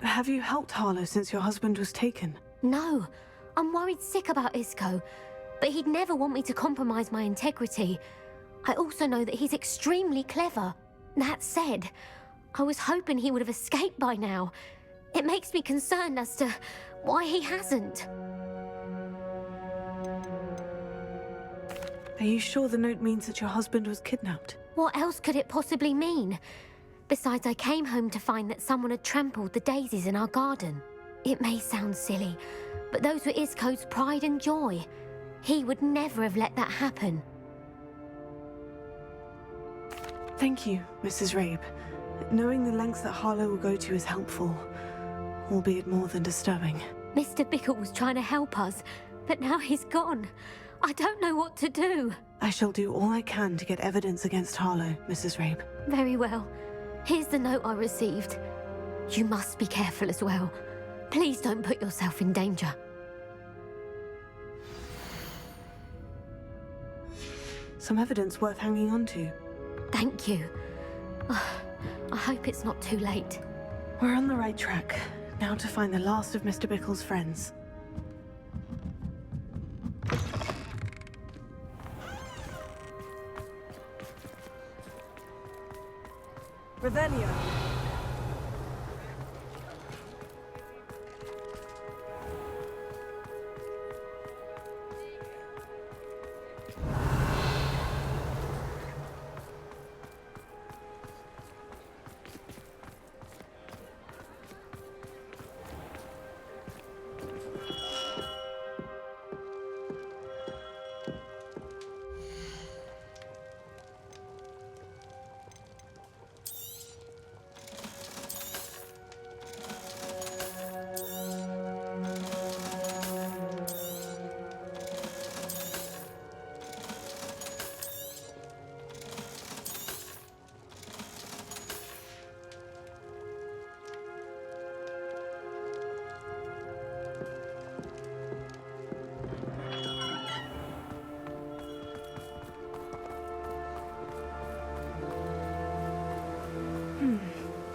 Have you helped Harlow since your husband was taken? No, I'm worried sick about Isco, but he'd never want me to compromise my integrity. I also know that he's extremely clever. That said, I was hoping he would have escaped by now. It makes me concerned as to why he hasn't. Are you sure the note means that your husband was kidnapped? What else could it possibly mean? Besides, I came home to find that someone had trampled the daisies in our garden. It may sound silly, but those were Isco's pride and joy. He would never have let that happen. Thank you, Mrs. Rabe. Knowing the lengths that Harlow will go to is helpful, albeit more than disturbing. Mr. Bickle was trying to help us, but now he's gone. I don't know what to do. I shall do all I can to get evidence against Harlow, Mrs. Rabe. Very well. Here's the note I received. You must be careful as well. Please don't put yourself in danger. Some evidence worth hanging on to. Thank you. I hope it's not too late. We're on the right track. Now to find the last of Mr. Bickle's friends. Revelio.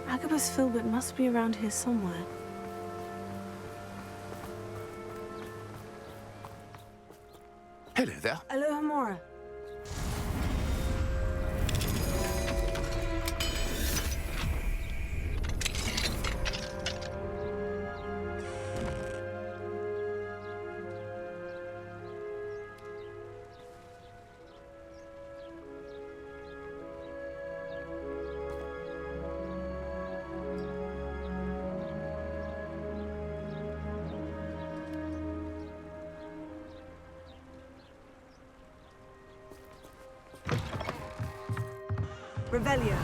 Agabus Filbert must be around here somewhere. Hello there. Aloha Mora. Revelio.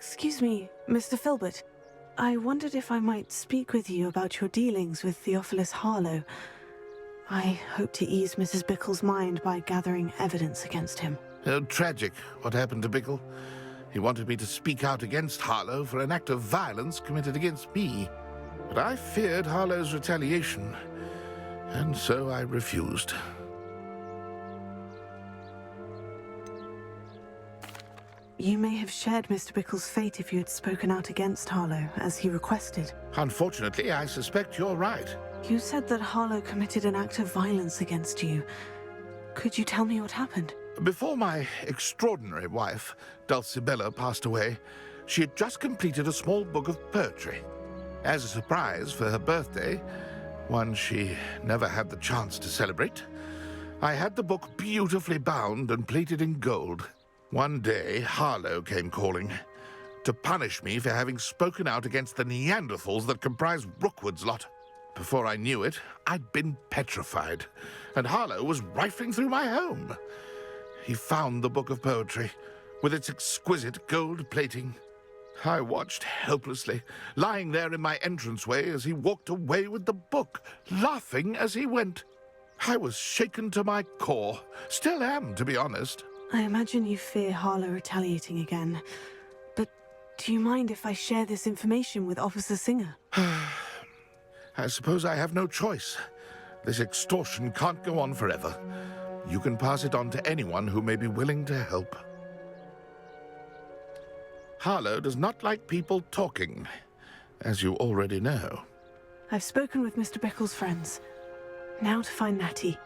Excuse me, Mr. Filbert. I wondered if I might speak with you about your dealings with Theophilus Harlow. I hope to ease Mrs. Bickle's mind by gathering evidence against him. Tragic, what happened to Bickle. He wanted me to speak out against Harlow for an act of violence committed against me. But I feared Harlow's retaliation, and so I refused. You may have shared Mr. Bickle's fate if you had spoken out against Harlow, as he requested. Unfortunately, I suspect you're right. You said that Harlow committed an act of violence against you. Could you tell me what happened? Before my extraordinary wife, Dulcibella, passed away, she had just completed a small book of poetry. As a surprise for her birthday, one she never had the chance to celebrate, I had the book beautifully bound and plated in gold. One day, Harlow came calling to punish me for having spoken out against the Neanderthals that comprise Rookwood's lot. Before I knew it, I'd been petrified, and Harlow was rifling through my home. He found the book of poetry, with its exquisite gold plating. I watched helplessly, lying there in my entranceway as he walked away with the book, laughing as he went. I was shaken to my core. Still am, to be honest. I imagine you fear Harlow retaliating again. But do you mind if I share this information with Officer Singer? I suppose I have no choice. This extortion can't go on forever. You can pass it on to anyone who may be willing to help. Harlow does not like people talking, as you already know. I've spoken with Mr. Bickle's friends. Now to find Natty.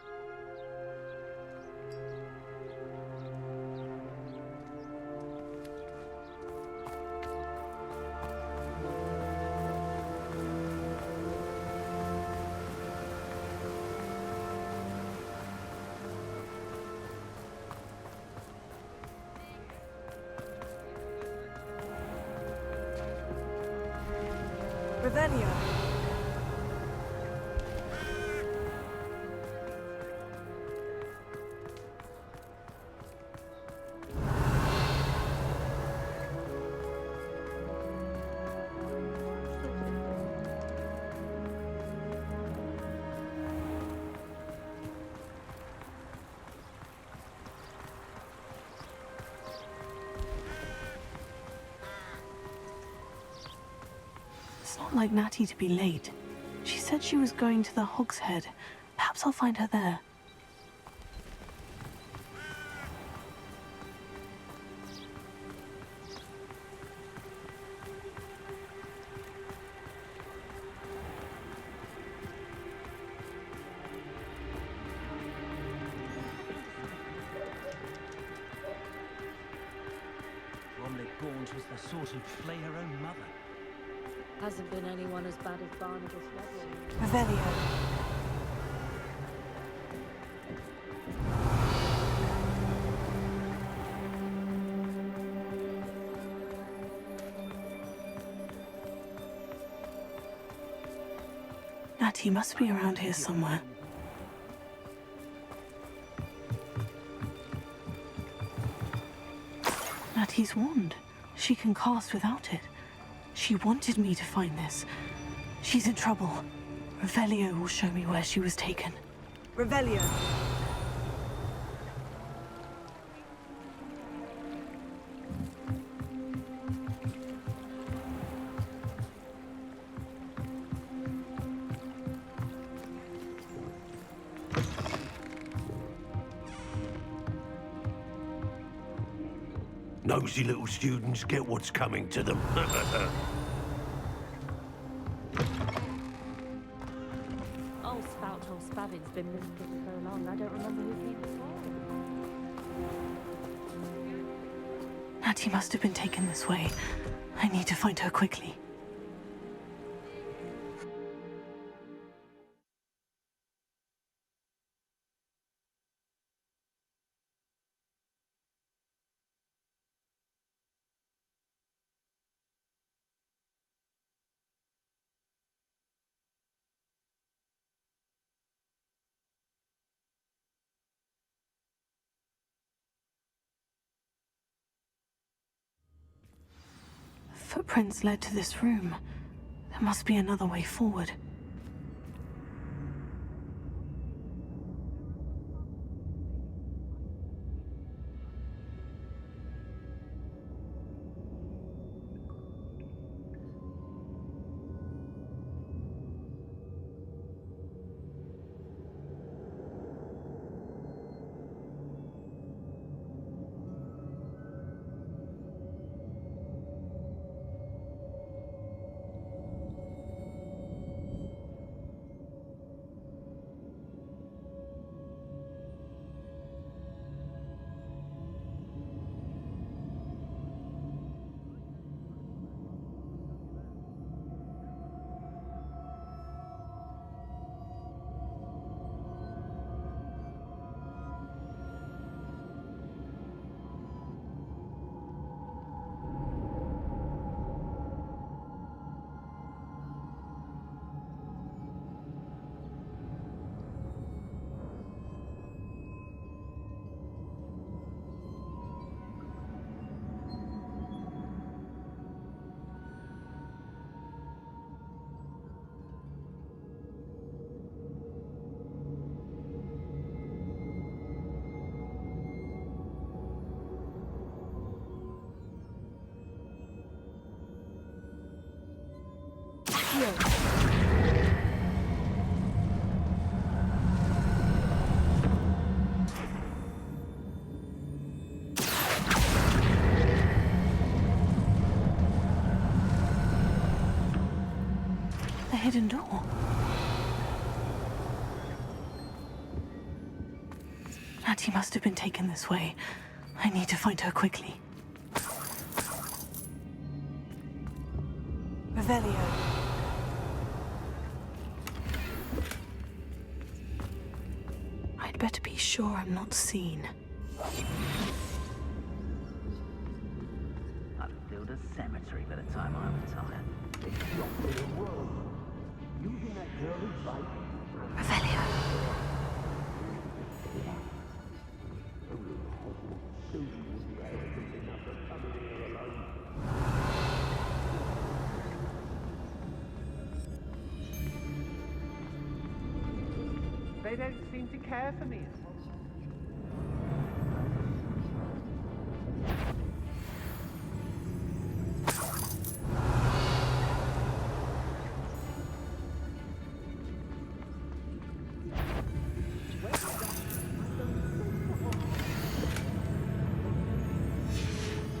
Revelio. It's not like Natty to be late. She said she was going to the Hog's Head. Perhaps I'll find her there. Bromley Gaunt was the sort who'd flay her own mother. Hasn't been anyone as bad as Barnabas Ledwell. Revelio. Natty must be around here somewhere. Natty's wand. She can cast without it. She wanted me to find this. She's in trouble. Revelio will show me where she was taken. Revelio. Nosy little students get what's coming to them. Old spout old Spavin's been missing for so long, I don't remember who he was. Natty must have been taken this way. I need to find her quickly. footprints led to this room. There must be another way forward. The hidden door. Natty must have been taken this way. I need to find her quickly. Revelio. I'd better be sure I'm not seen. I've built a cemetery by the time I retire. Revelio. They don't seem to care for me.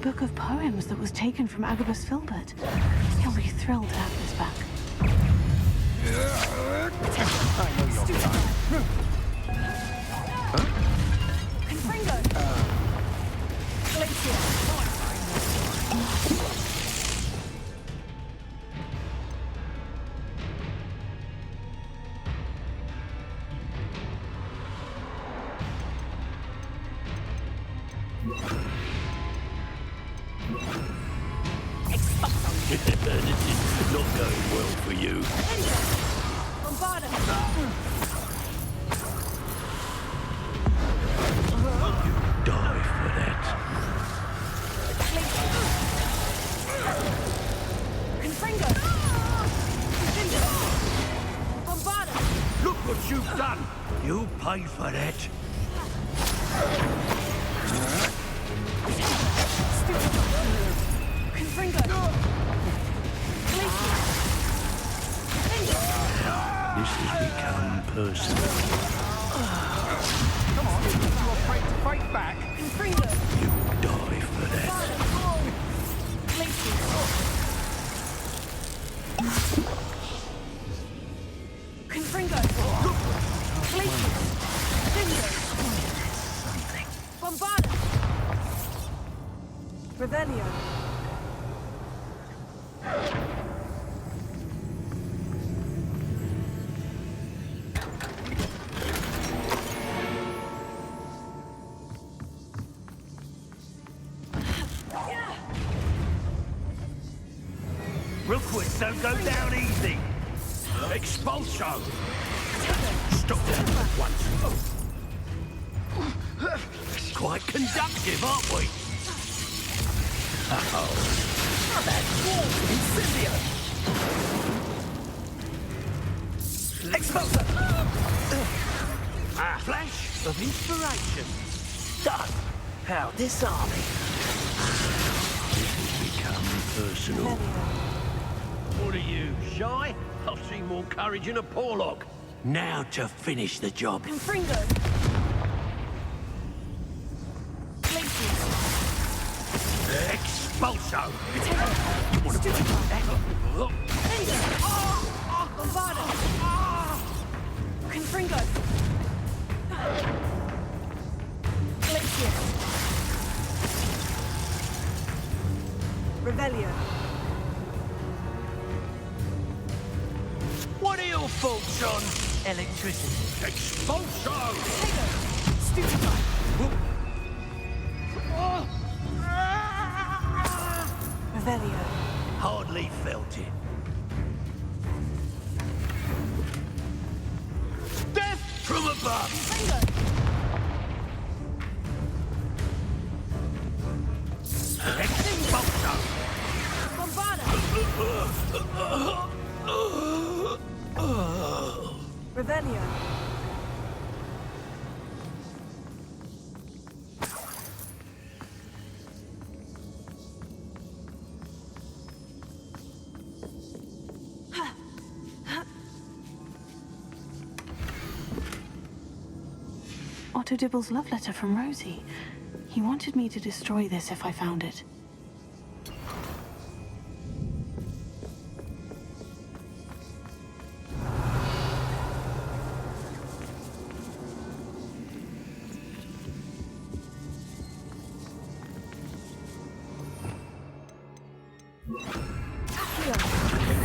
Book of poems that was taken from Agabus Filbert. He'll be thrilled to have this back. I know your kind. Confringo! This is not going well for you. Bombarda! Die for that. Confringo! Bombarda! Look what you've done. You paid for that. Confringo! This has become personal. Come on, you afraid to fight back? Confringo! You die for that. Confringo! Something. Bombarda! Revelio. Rookwoods don't go down easy. Expulsion. Stop that at once. Quite conductive, aren't we? Oh. Expulsor! A flash of inspiration. Done. How disarming. This has become personal. What are you, shy? I've seen more courage in a Porlock. Now to finish the job. Confringo. Expulso! You want to Bombarda. Confringo. Revelio. What are your thoughts on electricity? Expulso! Stupefy. Revelio. Hardly felt it. Death from above! Expulso! Revelio. Otto Dibble's love letter from Rosie. He wanted me to destroy this if I found it.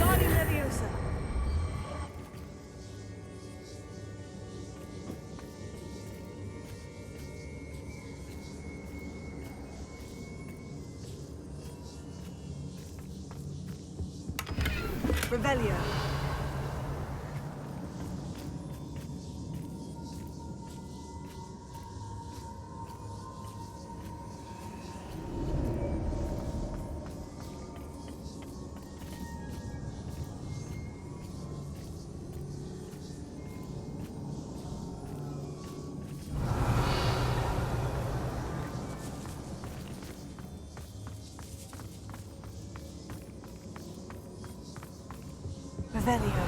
Guardian Leviosa. Revelio. Revelio.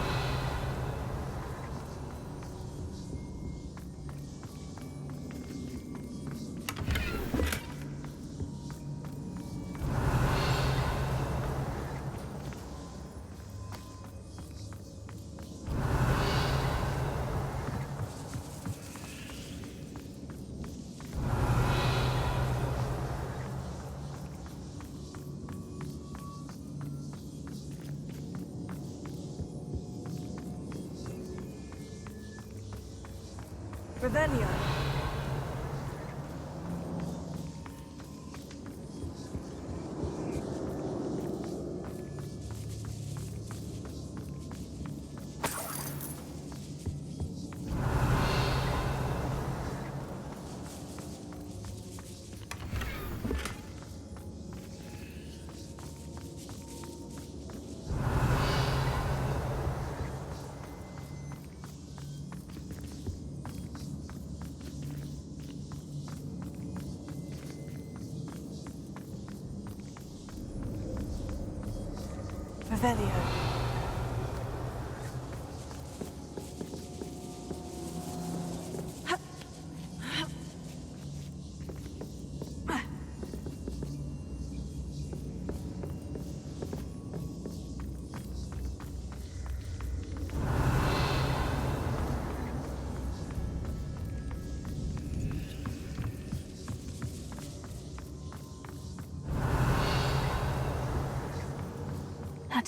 Revelio. Revelio.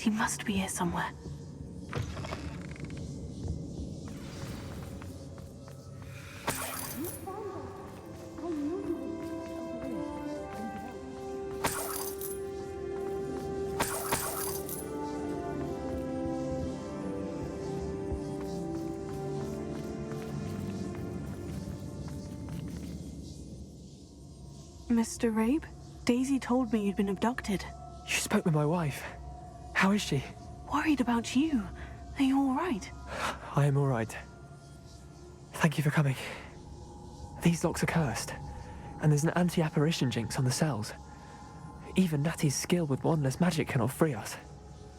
He must be here somewhere. Mr. Rabe? Daisy told me you'd been abducted. You spoke with my wife. How is she? Worried about you. Are you all right? I am all right. Thank you for coming. These locks are cursed, and there's an anti-apparition jinx on the cells. Even Natty's skill with wandless magic cannot free us.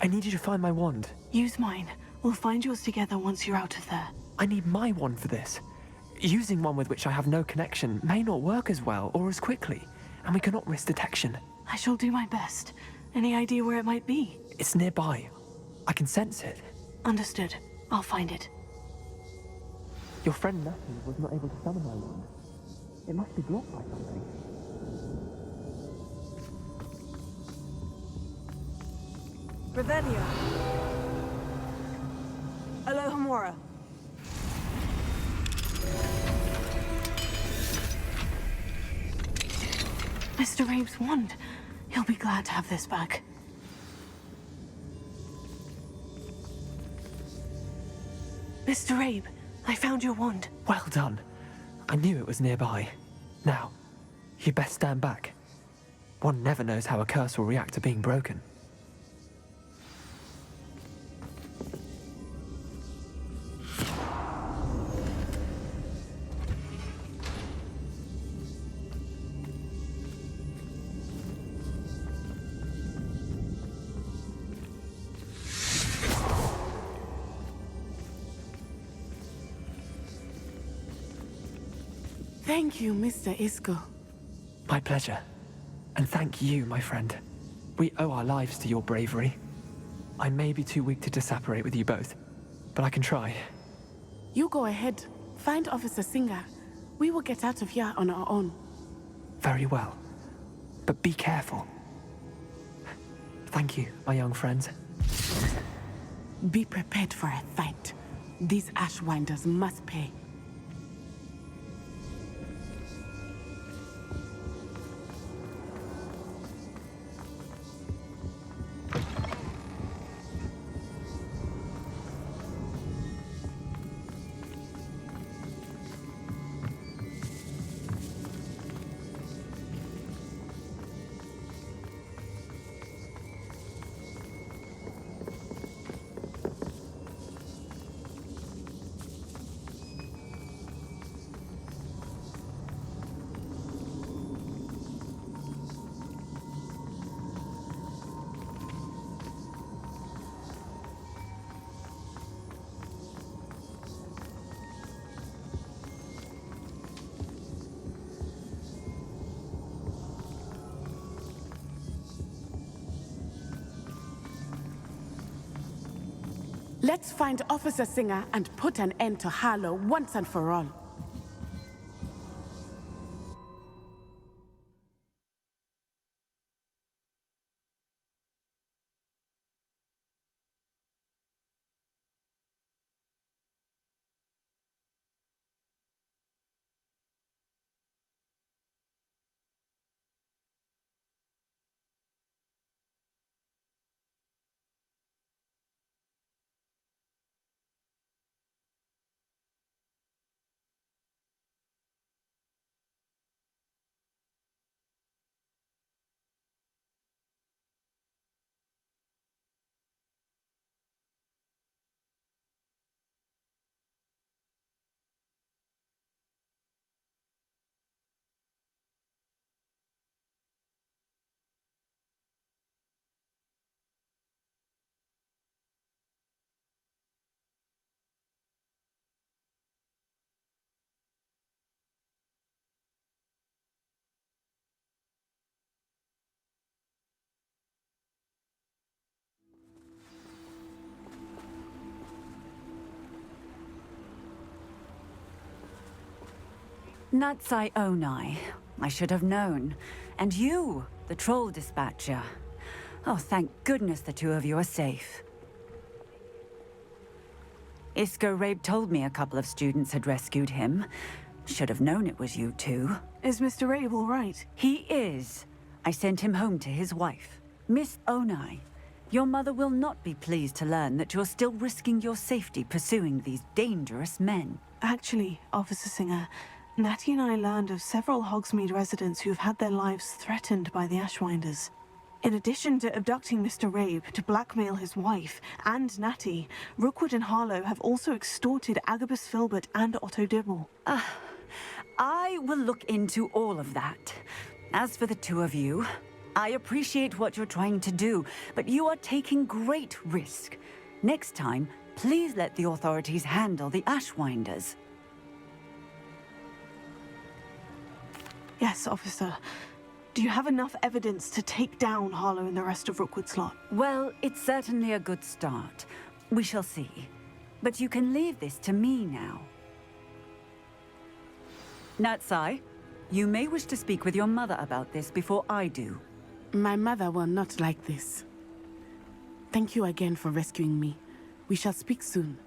I need you to find my wand. Use mine. We'll find yours together once you're out of there. I need my wand for this. Using one with which I have no connection may not work as well or as quickly, and we cannot risk detection. I shall do my best. Any idea where it might be? It's nearby. I can sense it. Understood. I'll find it. Your friend Natty was not able to summon my wand. It must be blocked by something. Revelio. Alohomora. Mr. Rabe's wand. He'll be glad to have this back. Mr. Rabe, I found your wand. Well done. I knew it was nearby. Now, you'd best stand back. One never knows how a curse will react to being broken. Thank you, Mr. Isco. My pleasure. And thank you, my friend. We owe our lives to your bravery. I may be too weak to disapparate with you both, but I can try. You go ahead. Find Officer Singer. We will get out of here on our own. Very well. But be careful. Thank you, my young friends. Be prepared for a fight. These Ashwinders must pay. Let's find Officer Singer and put an end to Harlow once and for all. Natsai Onai. I should have known. And you, the troll dispatcher. Oh, thank goodness the two of you are safe. Isco Rabe told me a couple of students had rescued him. Should have known it was you two. Is Mr. Rabe all right? He is. I sent him home to his wife. Miss Onai, your mother will not be pleased to learn that you're still risking your safety pursuing these dangerous men. Actually, Officer Singer, Natty and I learned of several Hogsmeade residents who have had their lives threatened by the Ashwinders. In addition to abducting Mr. Rabe to blackmail his wife and Natty, Rookwood and Harlow have also extorted Agabus Filbert and Otto Dibble. I will look into all of that. As for the two of you, I appreciate what you're trying to do, but you are taking great risk. Next time, please let the authorities handle the Ashwinders. Yes, officer. Do you have enough evidence to take down Harlow and the rest of Rookwood's lot? Well, it's certainly a good start. We shall see. But you can leave this to me now. Natsai, you may wish to speak with your mother about this before I do. My mother will not like this. Thank you again for rescuing me. We shall speak soon.